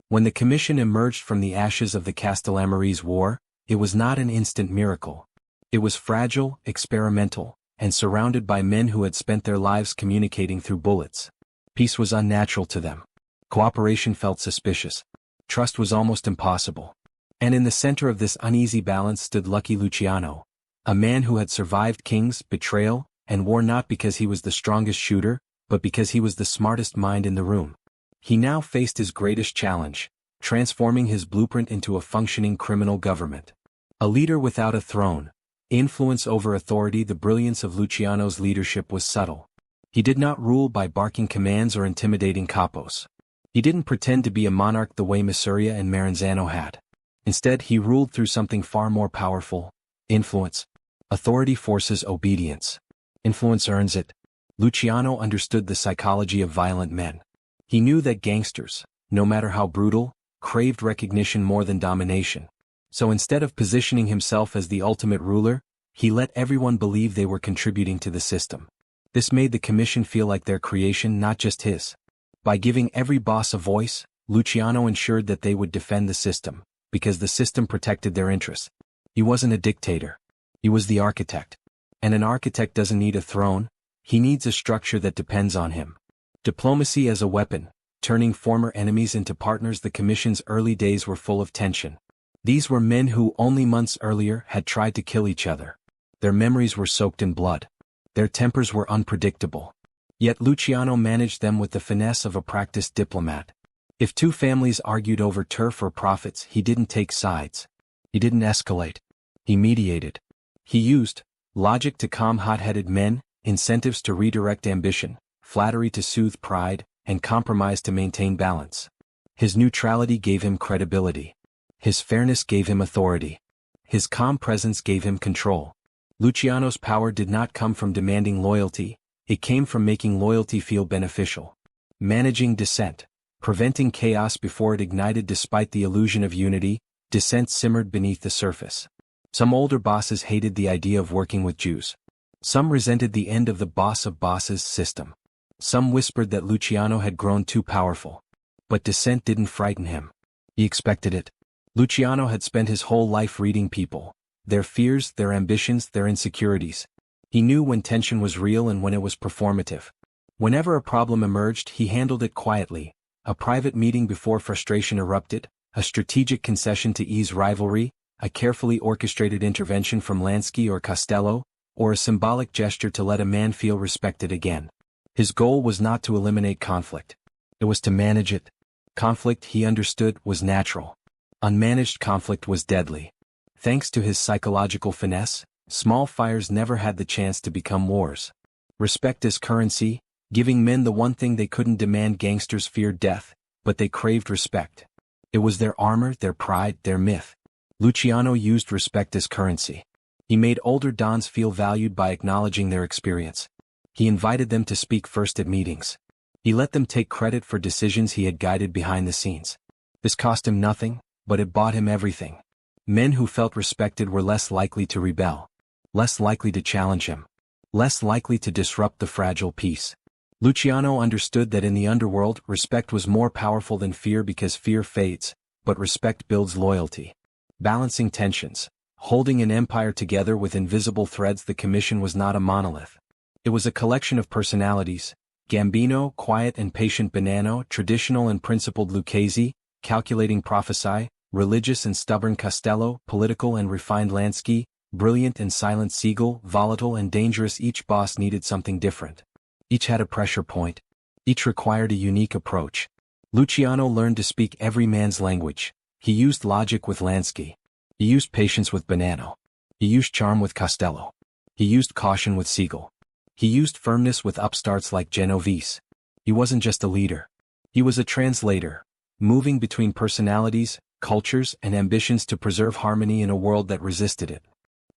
When the commission emerged from the ashes of the Castellamarese War, it was not an instant miracle. It was fragile, experimental, and surrounded by men who had spent their lives communicating through bullets. Peace was unnatural to them. Cooperation felt suspicious. Trust was almost impossible. And in the center of this uneasy balance stood Lucky Luciano, a man who had survived kings, betrayal, and war not because he was the strongest shooter, but because he was the smartest mind in the room. He now faced his greatest challenge, transforming his blueprint into a functioning criminal government. A leader without a throne, influence over authority. The brilliance of Luciano's leadership was subtle. He did not rule by barking commands or intimidating capos. He didn't pretend to be a monarch the way Masuria and Maranzano had. Instead, he ruled through something far more powerful: influence. Authority forces obedience. Influence earns it. Luciano understood the psychology of violent men. He knew that gangsters, no matter how brutal, craved recognition more than domination. So instead of positioning himself as the ultimate ruler, he let everyone believe they were contributing to the system. This made the commission feel like their creation, not just his. By giving every boss a voice, Luciano ensured that they would defend the system, because the system protected their interests. He wasn't a dictator. He was the architect. And an architect doesn't need a throne, he needs a structure that depends on him. Diplomacy as a weapon, turning former enemies into partners. The commission's early days were full of tension. These were men who only months earlier had tried to kill each other. Their memories were soaked in blood. Their tempers were unpredictable. Yet Luciano managed them with the finesse of a practiced diplomat. If two families argued over turf or profits, he didn't take sides. He didn't escalate. He mediated. He used logic to calm hot-headed men, incentives to redirect ambition, flattery to soothe pride, and compromise to maintain balance. His neutrality gave him credibility. His fairness gave him authority. His calm presence gave him control. Luciano's power did not come from demanding loyalty, it came from making loyalty feel beneficial. Managing dissent, preventing chaos before it ignited. Despite the illusion of unity, dissent simmered beneath the surface. Some older bosses hated the idea of working with Jews. Some resented the end of the boss of bosses system. Some whispered that Luciano had grown too powerful. But dissent didn't frighten him. He expected it. Luciano had spent his whole life reading people, their fears, their ambitions, their insecurities. He knew when tension was real and when it was performative. Whenever a problem emerged, he handled it quietly. A private meeting before frustration erupted, a strategic concession to ease rivalry, a carefully orchestrated intervention from Lansky or Costello, or a symbolic gesture to let a man feel respected again. His goal was not to eliminate conflict. It was to manage it. Conflict, he understood, was natural. Unmanaged conflict was deadly. Thanks to his psychological finesse, small fires never had the chance to become wars. Respect as currency, giving men the one thing they couldn't demand. Gangsters feared death, but they craved respect. It was their armor, their pride, their myth. Luciano used respect as currency. He made older dons feel valued by acknowledging their experience. He invited them to speak first at meetings. He let them take credit for decisions he had guided behind the scenes. This cost him nothing, but it bought him everything. Men who felt respected were less likely to rebel, less likely to challenge him, less likely to disrupt the fragile peace. Luciano understood that in the underworld, respect was more powerful than fear because fear fades, but respect builds loyalty. Balancing tensions, holding an empire together with invisible threads. The commission was not a monolith. It was a collection of personalities: Gambino, quiet and patient; Bonanno, traditional and principled; Lucchese, calculating prophesy; religious and stubborn; Costello, political and refined; Lansky, brilliant and silent; Siegel, volatile and dangerous. Each boss needed something different. Each had a pressure point. Each required a unique approach. Luciano learned to speak every man's language. He used logic with Lansky. He used patience with Bonanno. He used charm with Costello. He used caution with Siegel. He used firmness with upstarts like Genovese. He wasn't just a leader. He was a translator, moving between personalities, cultures, and ambitions to preserve harmony in a world that resisted it.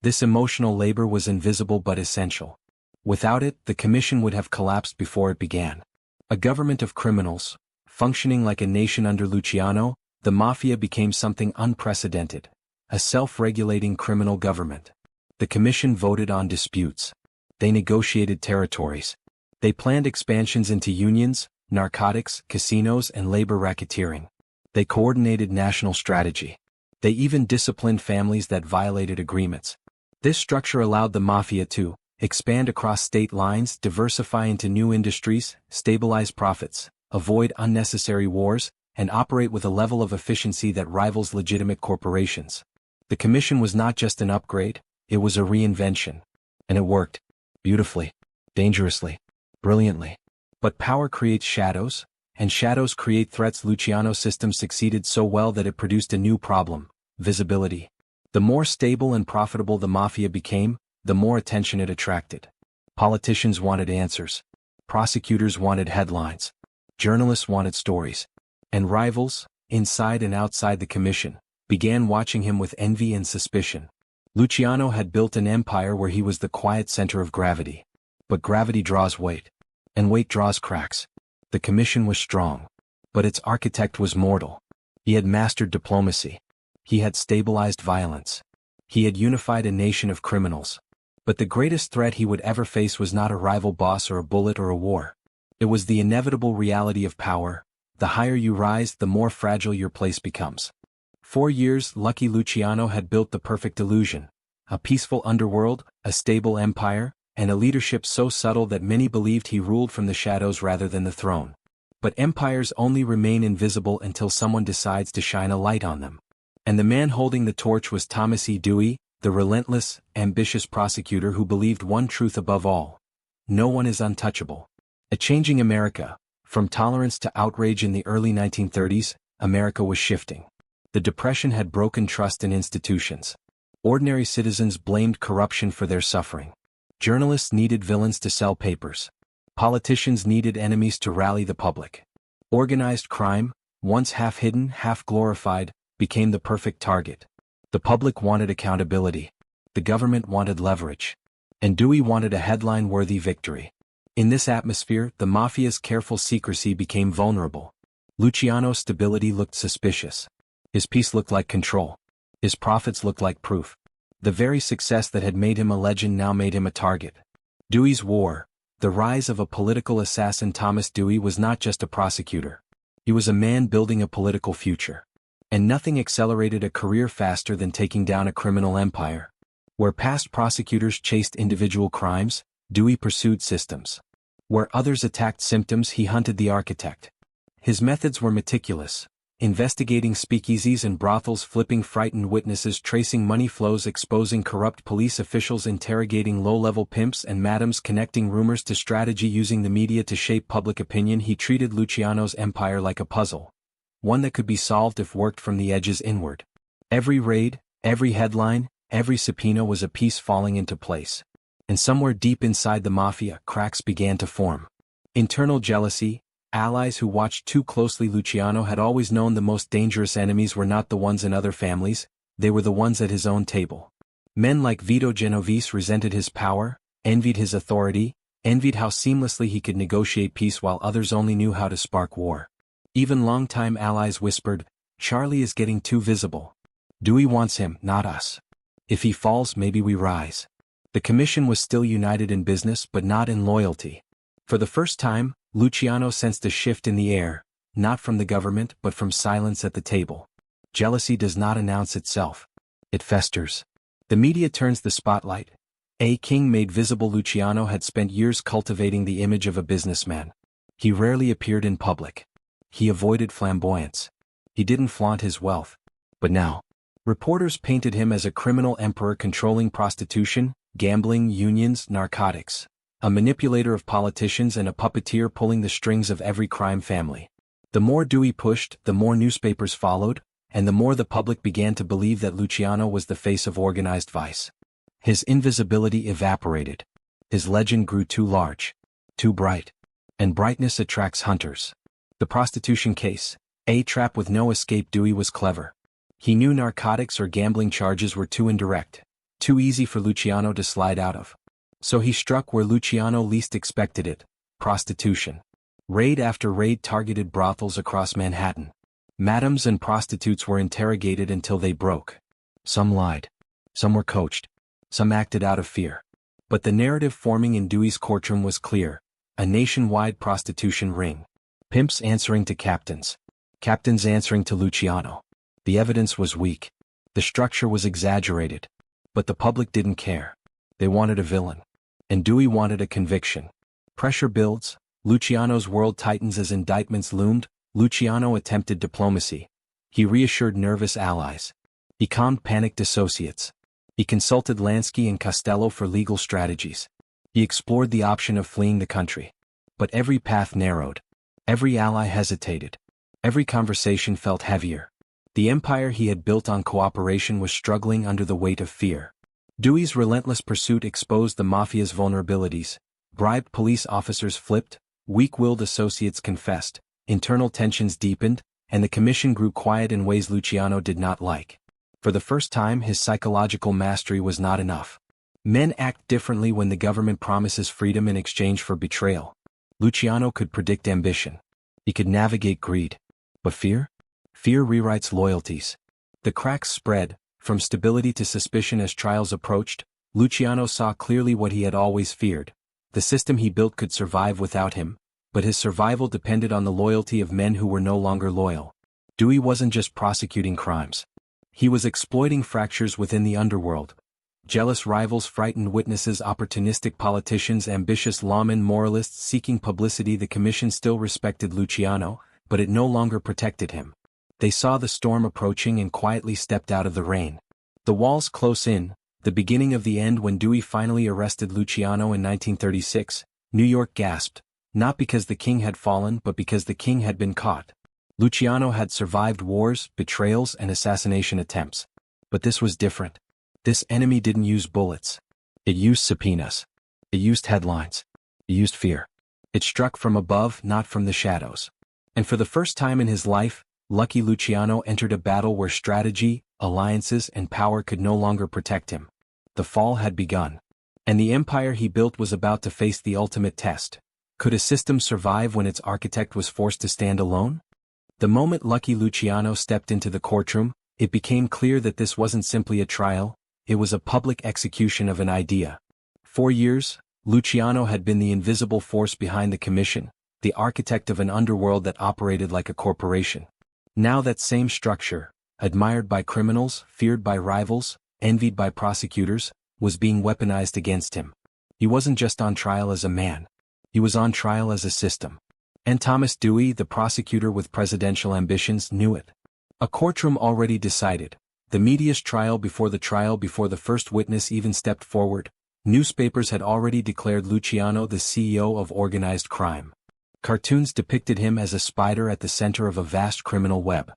This emotional labor was invisible but essential. Without it, the commission would have collapsed before it began. A government of criminals, functioning like a nation under Luciano, the Mafia became something unprecedented. A self-regulating criminal government. The commission voted on disputes. They negotiated territories. They planned expansions into unions, narcotics, casinos, and labor racketeering. They coordinated national strategy. They even disciplined families that violated agreements. This structure allowed the Mafia to expand across state lines, diversify into new industries, stabilize profits, avoid unnecessary wars, and operate with a level of efficiency that rivals legitimate corporations. The commission was not just an upgrade, it was a reinvention. And it worked. Beautifully, dangerously, brilliantly. But power creates shadows, and shadows create threats. Luciano's system succeeded so well that it produced a new problem: visibility. The more stable and profitable the Mafia became, the more attention it attracted. Politicians wanted answers. Prosecutors wanted headlines. Journalists wanted stories. And rivals, inside and outside the commission, began watching him with envy and suspicion. Luciano had built an empire where he was the quiet center of gravity. But gravity draws weight. And weight draws cracks. The commission was strong. But its architect was mortal. He had mastered diplomacy. He had stabilized violence. He had unified a nation of criminals. But the greatest threat he would ever face was not a rival boss or a bullet or a war. It was the inevitable reality of power. The higher you rise, the more fragile your place becomes. 4 years, Lucky Luciano had built the perfect illusion. A peaceful underworld, a stable empire, and a leadership so subtle that many believed he ruled from the shadows rather than the throne. But empires only remain invisible until someone decides to shine a light on them. And the man holding the torch was Thomas E. Dewey, the relentless, ambitious prosecutor who believed one truth above all: no one is untouchable. A changing America. From tolerance to outrage in the early 1930s, America was shifting. The Depression had broken trust in institutions. Ordinary citizens blamed corruption for their suffering. Journalists needed villains to sell papers. Politicians needed enemies to rally the public. Organized crime, once half hidden, half glorified, became the perfect target. The public wanted accountability. The government wanted leverage. And Dewey wanted a headline-worthy victory. In this atmosphere, the mafia's careful secrecy became vulnerable. Luciano's stability looked suspicious. His peace looked like control. His profits looked like proof. The very success that had made him a legend now made him a target. Dewey's War. The rise of a political assassin. Thomas Dewey was not just a prosecutor. He was a man building a political future. And nothing accelerated a career faster than taking down a criminal empire. Where past prosecutors chased individual crimes, Dewey pursued systems. Where others attacked symptoms, he hunted the architect. His methods were meticulous. Investigating speakeasies and brothels, flipping frightened witnesses, tracing money flows, exposing corrupt police officials, interrogating low-level pimps and madams, connecting rumors to strategy, using the media to shape public opinion. He treated Luciano's empire like a puzzle. One that could be solved if worked from the edges inward. Every raid, every headline, every subpoena was a piece falling into place. And somewhere deep inside the mafia, cracks began to form. Internal jealousy. Allies who watched too closely. Luciano had always known the most dangerous enemies were not the ones in other families, they were the ones at his own table. Men like Vito Genovese resented his power, envied his authority, envied how seamlessly he could negotiate peace while others only knew how to spark war. Even longtime allies whispered, "Charlie is getting too visible. Dewey wants him, not us. If he falls, maybe we rise." The commission was still united in business but not in loyalty. For the first time, Luciano sensed a shift in the air, not from the government but from silence at the table. Jealousy does not announce itself. It festers. The media turns the spotlight. A king made visible. Luciano had spent years cultivating the image of a businessman. He rarely appeared in public. He avoided flamboyance. He didn't flaunt his wealth. But now, reporters painted him as a criminal emperor controlling prostitution, gambling, unions, narcotics. A manipulator of politicians and a puppeteer pulling the strings of every crime family. The more Dewey pushed, the more newspapers followed, and the more the public began to believe that Luciano was the face of organized vice. His invisibility evaporated. His legend grew too large, too bright. And brightness attracts hunters. The prostitution case. A trap with no escape. Dewey was clever. He knew narcotics or gambling charges were too indirect, too easy for Luciano to slide out of. So he struck where Luciano least expected it: prostitution. Raid after raid targeted brothels across Manhattan. Madams and prostitutes were interrogated until they broke. Some lied. Some were coached. Some acted out of fear. But the narrative forming in Dewey's courtroom was clear: a nationwide prostitution ring. Pimps answering to captains. Captains answering to Luciano. The evidence was weak. The structure was exaggerated. But the public didn't care. They wanted a villain. And Dewey wanted a conviction. Pressure builds. Luciano's world tightens as indictments loomed. Luciano attempted diplomacy. He reassured nervous allies. He calmed panicked associates. He consulted Lansky and Costello for legal strategies. He explored the option of fleeing the country. But every path narrowed. Every ally hesitated. Every conversation felt heavier. The empire he had built on cooperation was struggling under the weight of fear. Dewey's relentless pursuit exposed the mafia's vulnerabilities. Bribed police officers flipped, weak-willed associates confessed, internal tensions deepened, and the commission grew quiet in ways Luciano did not like. For the first time, his psychological mastery was not enough. Men act differently when the government promises freedom in exchange for betrayal. Luciano could predict ambition. He could navigate greed. But fear? Fear rewrites loyalties. The cracks spread, from stability to suspicion as trials approached. Luciano saw clearly what he had always feared. The system he built could survive without him, but his survival depended on the loyalty of men who were no longer loyal. Dewey wasn't just prosecuting crimes. He was exploiting fractures within the underworld. Jealous rivals, frightened witnesses, opportunistic politicians, ambitious lawmen, moralists seeking publicity. The commission still respected Luciano, but it no longer protected him. They saw the storm approaching and quietly stepped out of the rain. The walls close in, the beginning of the end. When Dewey finally arrested Luciano in 1936, New York gasped, not because the king had fallen but because the king had been caught. Luciano had survived wars, betrayals, and assassination attempts. But this was different. This enemy didn't use bullets. It used subpoenas. It used headlines. It used fear. It struck from above, not from the shadows. And for the first time in his life, Lucky Luciano entered a battle where strategy, alliances, and power could no longer protect him. The fall had begun. And the empire he built was about to face the ultimate test. Could a system survive when its architect was forced to stand alone? The moment Lucky Luciano stepped into the courtroom, it became clear that this wasn't simply a trial, it was a public execution of an idea. For years, Luciano had been the invisible force behind the commission, the architect of an underworld that operated like a corporation. Now that same structure, admired by criminals, feared by rivals, envied by prosecutors, was being weaponized against him. He wasn't just on trial as a man. He was on trial as a system. And Thomas Dewey, the prosecutor with presidential ambitions, knew it. A courtroom already decided. The media's trial before the first witness even stepped forward. Newspapers had already declared Luciano the CEO of organized crime. Cartoons depicted him as a spider at the center of a vast criminal web.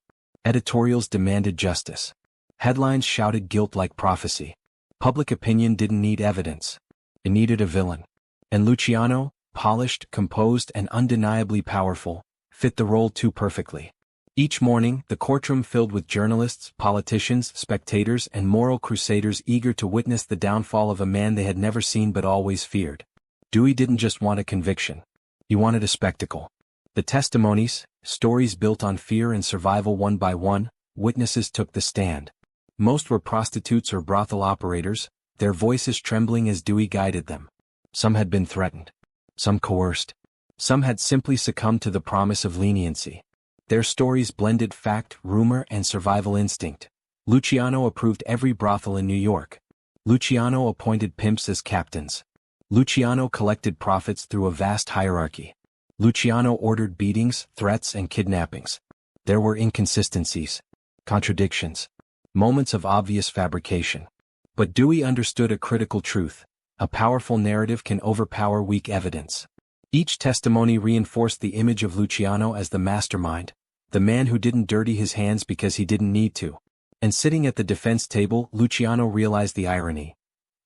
Editorials demanded justice. Headlines shouted guilt like prophecy. Public opinion didn't need evidence. It needed a villain. And Luciano, polished, composed, and undeniably powerful, fit the role too perfectly. Each morning, the courtroom filled with journalists, politicians, spectators, and moral crusaders eager to witness the downfall of a man they had never seen but always feared. Dewey didn't just want a conviction. He wanted a spectacle. The testimonies, stories built on fear and survival. One by one, witnesses took the stand. Most were prostitutes or brothel operators, their voices trembling as Dewey guided them. Some had been threatened. Some coerced. Some had simply succumbed to the promise of leniency. Their stories blended fact, rumor, and survival instinct. Luciano approved every brothel in New York. Luciano appointed pimps as captains. Luciano collected profits through a vast hierarchy. Luciano ordered beatings, threats, and kidnappings. There were inconsistencies, contradictions, moments of obvious fabrication. But Dewey understood a critical truth. A powerful narrative can overpower weak evidence. Each testimony reinforced the image of Luciano as the mastermind, the man who didn't dirty his hands because he didn't need to. And sitting at the defense table, Luciano realized the irony.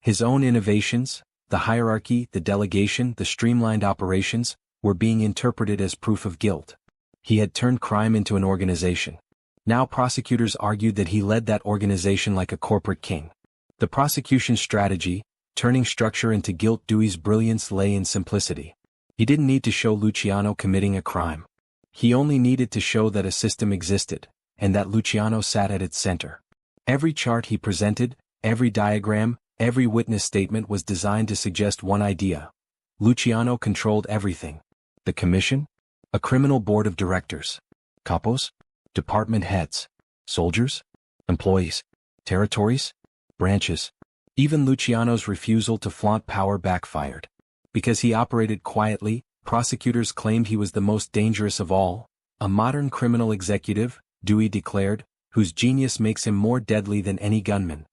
His own innovations, the hierarchy, the delegation, the streamlined operations, were being interpreted as proof of guilt. He had turned crime into an organization. Now prosecutors argued that he led that organization like a corporate king. The prosecution strategy, turning structure into guilt. Dewey's brilliance lay in simplicity. He didn't need to show Luciano committing a crime. He only needed to show that a system existed, and that Luciano sat at its center. Every chart he presented, every diagram, every witness statement was designed to suggest one idea. Luciano controlled everything. The commission? A criminal board of directors. Capos? Department heads. Soldiers? Employees. Territories? Branches. Even Luciano's refusal to flaunt power backfired. Because he operated quietly, prosecutors claimed he was the most dangerous of all. A modern criminal executive, Dewey declared, whose genius makes him more deadly than any gunman.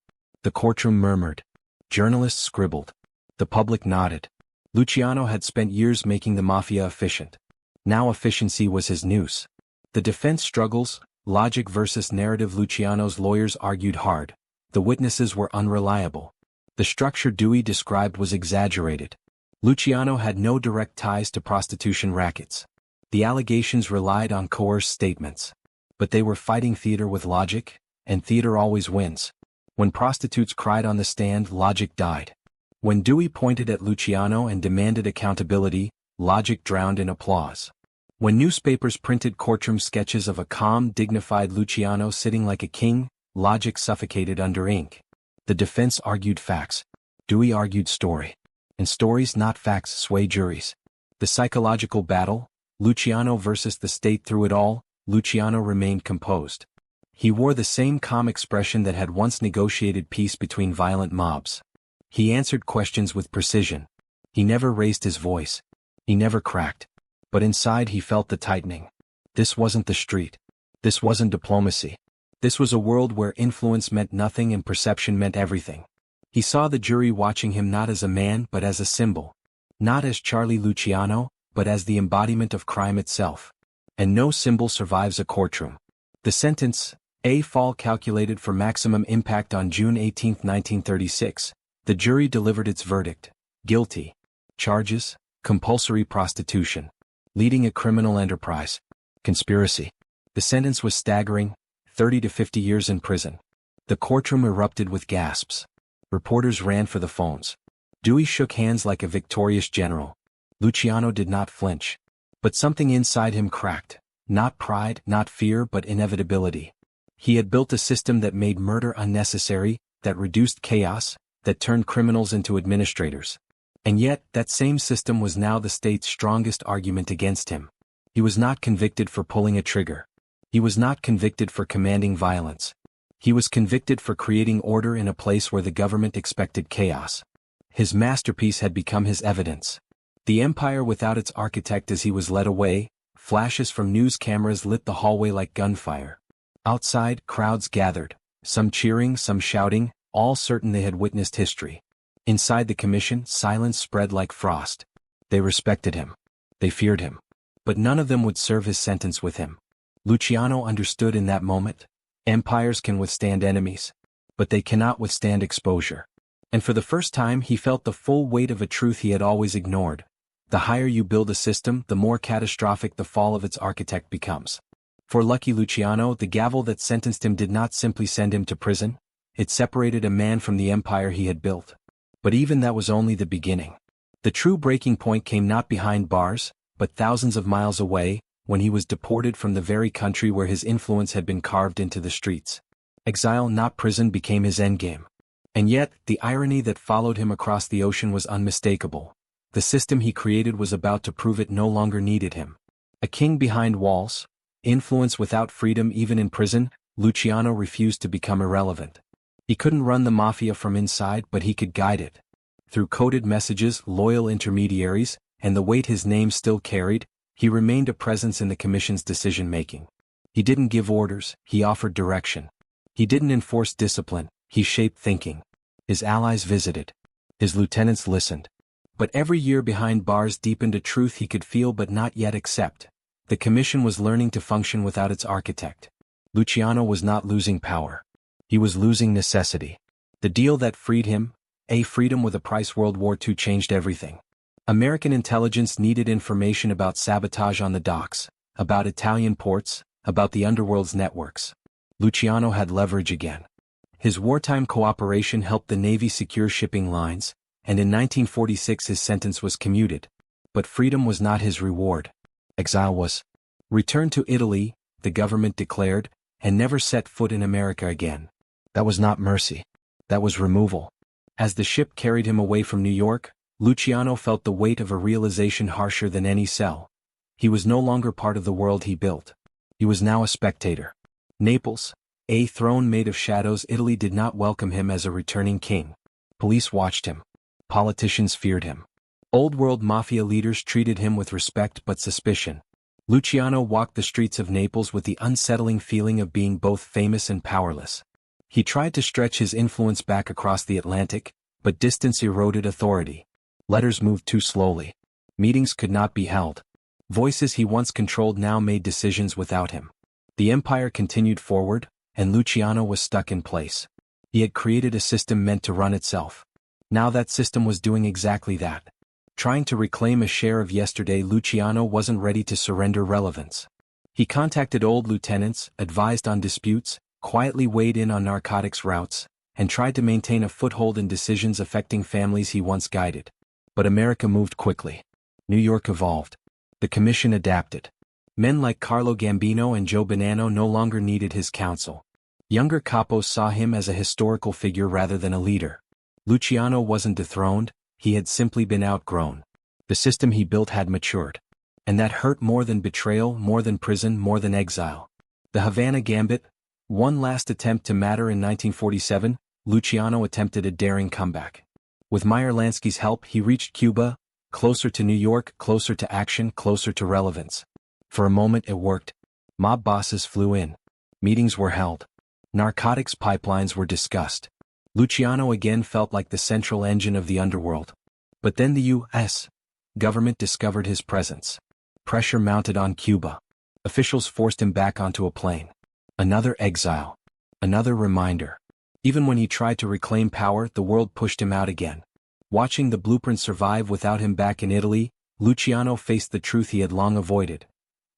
The courtroom murmured. Journalists scribbled. The public nodded. Luciano had spent years making the mafia efficient. Now efficiency was his noose. The defense struggles, logic versus narrative. Luciano's lawyers argued hard. The witnesses were unreliable. The structure Dewey described was exaggerated. Luciano had no direct ties to prostitution rackets. The allegations relied on coerced statements. But they were fighting theater with logic, and theater always wins. When prostitutes cried on the stand, logic died. When Dewey pointed at Luciano and demanded accountability, logic drowned in applause. When newspapers printed courtroom sketches of a calm, dignified Luciano sitting like a king, logic suffocated under ink. The defense argued facts. Dewey argued story. And stories, not facts, sway juries. The psychological battle, Luciano versus the state. Through it all, Luciano remained composed. He wore the same calm expression that had once negotiated peace between violent mobs. He answered questions with precision. He never raised his voice. He never cracked. But inside he felt the tightening. This wasn't the street. This wasn't diplomacy. This was a world where influence meant nothing and perception meant everything. He saw the jury watching him not as a man but as a symbol. Not as Charlie Luciano, but as the embodiment of crime itself. And no symbol survives a courtroom. The sentence, a fall calculated for maximum impact. On June 18, 1936, the jury delivered its verdict. Guilty. Charges, compulsory prostitution. Leading a criminal enterprise. Conspiracy. The sentence was staggering, 30 to 50 years in prison. The courtroom erupted with gasps. Reporters ran for the phones. Dewey shook hands like a victorious general. Luciano did not flinch. But something inside him cracked. Not pride, not fear, but inevitability. He had built a system that made murder unnecessary, that reduced chaos, that turned criminals into administrators. And yet, that same system was now the state's strongest argument against him. He was not convicted for pulling a trigger. He was not convicted for commanding violence. He was convicted for creating order in a place where the government expected chaos. His masterpiece had become his evidence. The empire without its architect. As he was led away, flashes from news cameras lit the hallway like gunfire. Outside, crowds gathered, some cheering, some shouting, all certain they had witnessed history. Inside the commission, silence spread like frost. They respected him. They feared him. But none of them would serve his sentence with him. Luciano understood in that moment. Empires can withstand enemies. But they cannot withstand exposure. And for the first time he felt the full weight of a truth he had always ignored. The higher you build a system, the more catastrophic the fall of its architect becomes. For Lucky Luciano, the gavel that sentenced him did not simply send him to prison. It separated a man from the empire he had built. But even that was only the beginning. The true breaking point came not behind bars, but thousands of miles away, when he was deported from the very country where his influence had been carved into the streets. Exile, not prison, became his endgame. And yet, the irony that followed him across the ocean was unmistakable. The system he created was about to prove it no longer needed him. A king behind walls, influence without freedom. Even in prison, Luciano refused to become irrelevant. He couldn't run the mafia from inside, but he could guide it. Through coded messages, loyal intermediaries, and the weight his name still carried, he remained a presence in the commission's decision-making. He didn't give orders, he offered direction. He didn't enforce discipline, he shaped thinking. His allies visited. His lieutenants listened. But every year behind bars deepened a truth he could feel but not yet accept. The commission was learning to function without its architect. Luciano was not losing power. He was losing necessity. The deal that freed him, a freedom with a price. World War II changed everything. American intelligence needed information about sabotage on the docks, about Italian ports, about the underworld's networks. Luciano had leverage again. His wartime cooperation helped the Navy secure shipping lines, and in 1946 his sentence was commuted. But freedom was not his reward. Exile was. Return to Italy, the government declared, and never set foot in America again. That was not mercy. That was removal. As the ship carried him away from New York, Luciano felt the weight of a realization harsher than any cell. He was no longer part of the world he built. He was now a spectator. Naples, a throne made of shadows. Italy did not welcome him as a returning king. Police watched him. Politicians feared him. Old world mafia leaders treated him with respect but suspicion. Luciano walked the streets of Naples with the unsettling feeling of being both famous and powerless. He tried to stretch his influence back across the Atlantic, but distance eroded authority. Letters moved too slowly. Meetings could not be held. Voices he once controlled now made decisions without him. The empire continued forward, and Luciano was stuck in place. He had created a system meant to run itself. Now that system was doing exactly that. Trying to reclaim a share of yesterday. Luciano wasn't ready to surrender relevance. He contacted old lieutenants, advised on disputes, quietly weighed in on narcotics routes, and tried to maintain a foothold in decisions affecting families he once guided. But America moved quickly. New York evolved. The commission adapted. Men like Carlo Gambino and Joe Bonanno no longer needed his counsel. Younger capos saw him as a historical figure rather than a leader. Luciano wasn't dethroned, he had simply been outgrown. The system he built had matured. And that hurt more than betrayal, more than prison, more than exile. The Havana Gambit, one last attempt to matter in 1947, Luciano attempted a daring comeback. With Meyer Lansky's help he reached Cuba, closer to New York, closer to action, closer to relevance. For a moment it worked. Mob bosses flew in. Meetings were held. Narcotics pipelines were discussed. Luciano again felt like the central engine of the underworld. But then the U.S. government discovered his presence. Pressure mounted on Cuba. Officials forced him back onto a plane. Another exile. Another reminder. Even when he tried to reclaim power, the world pushed him out again. Watching the blueprint survive without him back in Italy, Luciano faced the truth he had long avoided.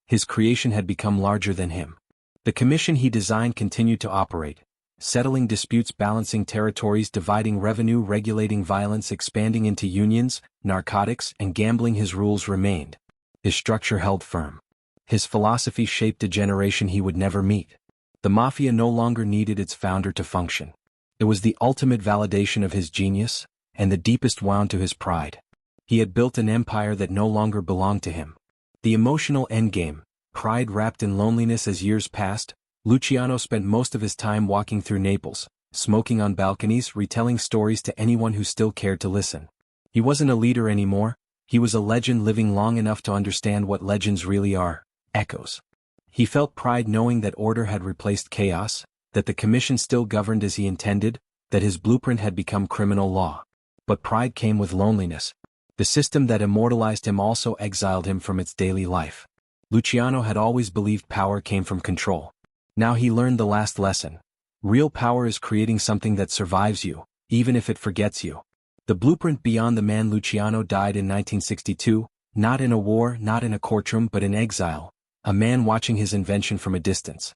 His creation had become larger than him. The commission he designed continued to operate, settling disputes, balancing territories, dividing revenue, regulating violence, expanding into unions, narcotics, and gambling. His rules remained. His structure held firm. His philosophy shaped a generation he would never meet. The Mafia no longer needed its founder to function. It was the ultimate validation of his genius, and the deepest wound to his pride. He had built an empire that no longer belonged to him. The emotional endgame, pride wrapped in loneliness. As years passed, Luciano spent most of his time walking through Naples, smoking on balconies, retelling stories to anyone who still cared to listen. He wasn't a leader anymore, he was a legend living long enough to understand what legends really are: echoes. He felt pride knowing that order had replaced chaos, that the commission still governed as he intended, that his blueprint had become criminal law. But pride came with loneliness. The system that immortalized him also exiled him from its daily life. Luciano had always believed power came from control. Now he learned the last lesson. Real power is creating something that survives you, even if it forgets you. The blueprint beyond the man Luciano died in 1962, not in a war, not in a courtroom, but in exile, a man watching his invention from a distance.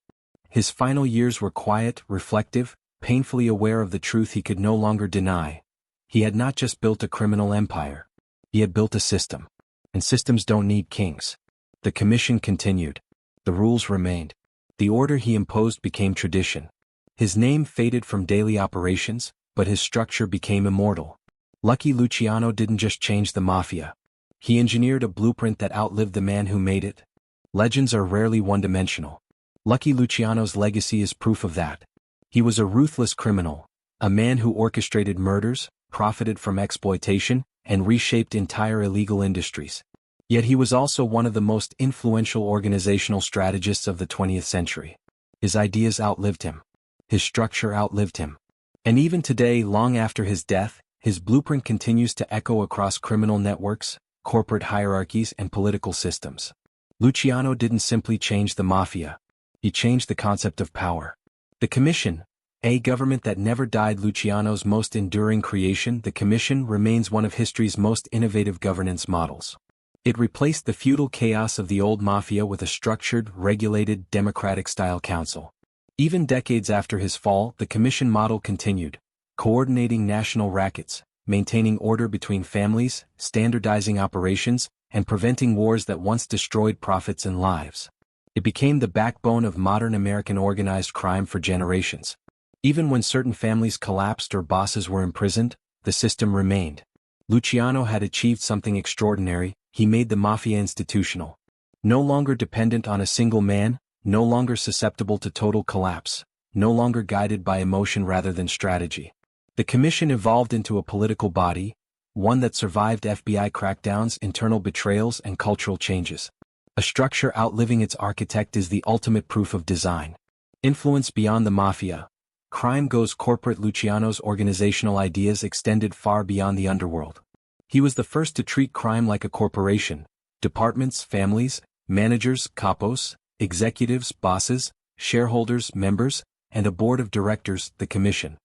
His final years were quiet, reflective, painfully aware of the truth he could no longer deny. He had not just built a criminal empire. He had built a system. And systems don't need kings. The commission continued. The rules remained. The order he imposed became tradition. His name faded from daily operations, but his structure became immortal. Lucky Luciano didn't just change the Mafia. He engineered a blueprint that outlived the man who made it. Legends are rarely one-dimensional. Lucky Luciano's legacy is proof of that. He was a ruthless criminal, a man who orchestrated murders, profited from exploitation, and reshaped entire illegal industries. Yet he was also one of the most influential organizational strategists of the 20th century. His ideas outlived him. His structure outlived him. And even today, long after his death, his blueprint continues to echo across criminal networks, corporate hierarchies, and political systems. Luciano didn't simply change the Mafia. He changed the concept of power. The Commission, a government that never died. Luciano's most enduring creation, the Commission, remains one of history's most innovative governance models. It replaced the feudal chaos of the old Mafia with a structured, regulated, democratic-style council. Even decades after his fall, the Commission model continued, coordinating national rackets, maintaining order between families, standardizing operations, and preventing wars that once destroyed profits and lives. It became the backbone of modern American organized crime for generations. Even when certain families collapsed or bosses were imprisoned, the system remained. Luciano had achieved something extraordinary. He made the Mafia institutional. No longer dependent on a single man, no longer susceptible to total collapse, no longer guided by emotion rather than strategy. The Commission evolved into a political body, one that survived FBI crackdowns, internal betrayals, and cultural changes. A structure outliving its architect is the ultimate proof of design. Influence beyond the Mafia. Crime goes corporate. Luciano's organizational ideas extended far beyond the underworld. He was the first to treat crime like a corporation. Departments, families, managers, capos, executives, bosses, shareholders, members, and a board of directors, the Commission.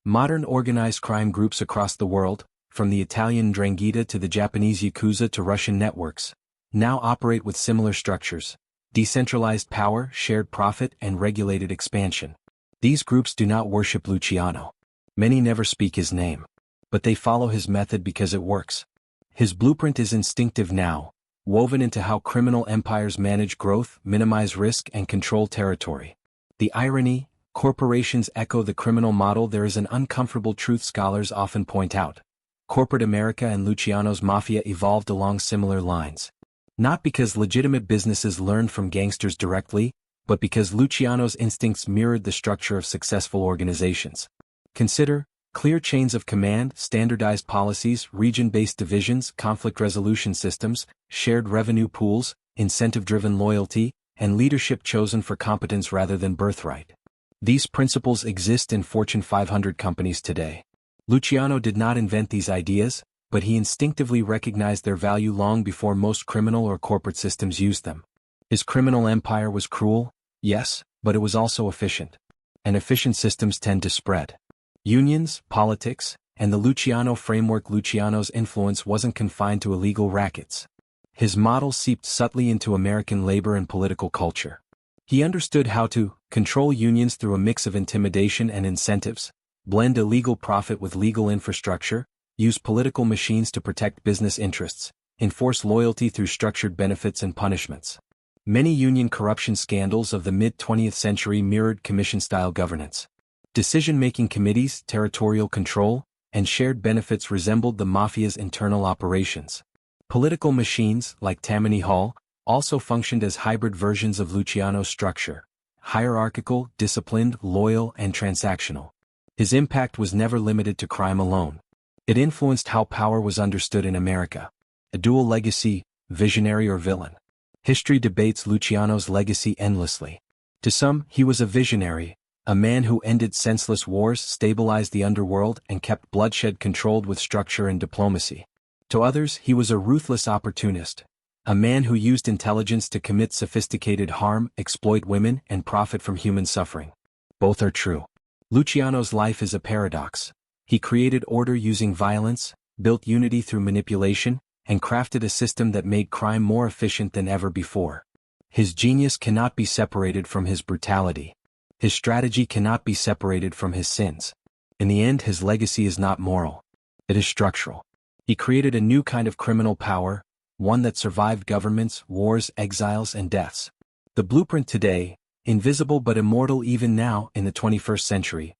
Modern organized crime groups across the world, from the Italian 'Ndrangheta to the Japanese Yakuza to Russian networks, now operate with similar structures: decentralized power, shared profit, and regulated expansion. These groups do not worship Luciano. Many never speak his name. But they follow his method because it works. His blueprint is instinctive now, woven into how criminal empires manage growth, minimize risk, and control territory. The irony, Corporations echo the criminal model. There is an uncomfortable truth scholars often point out. Corporate America and Luciano's Mafia evolved along similar lines. Not because legitimate businesses learned from gangsters directly, but because Luciano's instincts mirrored the structure of successful organizations. Consider clear chains of command, standardized policies, region-based divisions, conflict resolution systems, shared revenue pools, incentive-driven loyalty, and leadership chosen for competence rather than birthright. These principles exist in Fortune 500 companies today. Luciano did not invent these ideas, but he instinctively recognized their value long before most criminal or corporate systems used them. His criminal empire was cruel, yes, but it was also efficient. And efficient systems tend to spread. Unions, politics, and the Luciano framework. Luciano's influence wasn't confined to illegal rackets. His model seeped subtly into American labor and political culture. He understood how to control unions through a mix of intimidation and incentives, blend illegal profit with legal infrastructure, use political machines to protect business interests, enforce loyalty through structured benefits and punishments. Many union corruption scandals of the mid-20th century mirrored commission-style governance. Decision-making committees, territorial control, and shared benefits resembled the mafia's internal operations. Political machines, like Tammany Hall, also functioned as hybrid versions of Luciano's structure: hierarchical, disciplined, loyal, and transactional. His impact was never limited to crime alone. It influenced how power was understood in America. A dual legacy, visionary or villain. History debates Luciano's legacy endlessly. To some, he was a visionary, a man who ended senseless wars, stabilized the underworld, and kept bloodshed controlled with structure and diplomacy. To others, he was a ruthless opportunist, a man who used intelligence to commit sophisticated harm, exploit women, and profit from human suffering. Both are true. Luciano's life is a paradox. He created order using violence, built unity through manipulation, and crafted a system that made crime more efficient than ever before. His genius cannot be separated from his brutality. His strategy cannot be separated from his sins. In the end, his legacy is not moral. It is structural. He created a new kind of criminal power, one that survived governments, wars, exiles, and deaths. The blueprint today, invisible but immortal even now in the 21st century.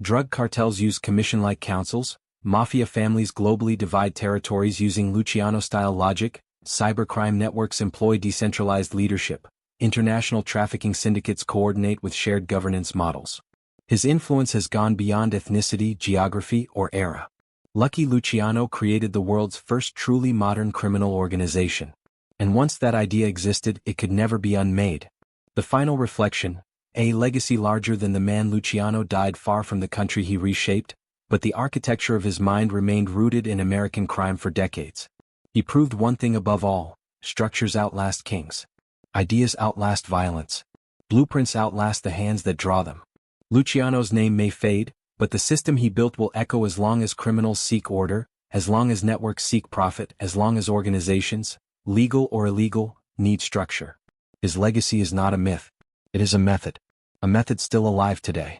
Drug cartels use commission-like councils, mafia families globally divide territories using Luciano-style logic, cybercrime networks employ decentralized leadership, international trafficking syndicates coordinate with shared governance models. His influence has gone beyond ethnicity, geography, or era. Lucky Luciano created the world's first truly modern criminal organization. And once that idea existed, it could never be unmade. The final reflection: a legacy larger than the man. Luciano died far from the country he reshaped, but the architecture of his mind remained rooted in American crime for decades. He proved one thing above all: structures outlast kings. Ideas outlast violence. Blueprints outlast the hands that draw them. Luciano's name may fade, but the system he built will echo as long as criminals seek order, as long as networks seek profit, as long as organizations, legal or illegal, need structure. His legacy is not a myth. It is a method still alive today.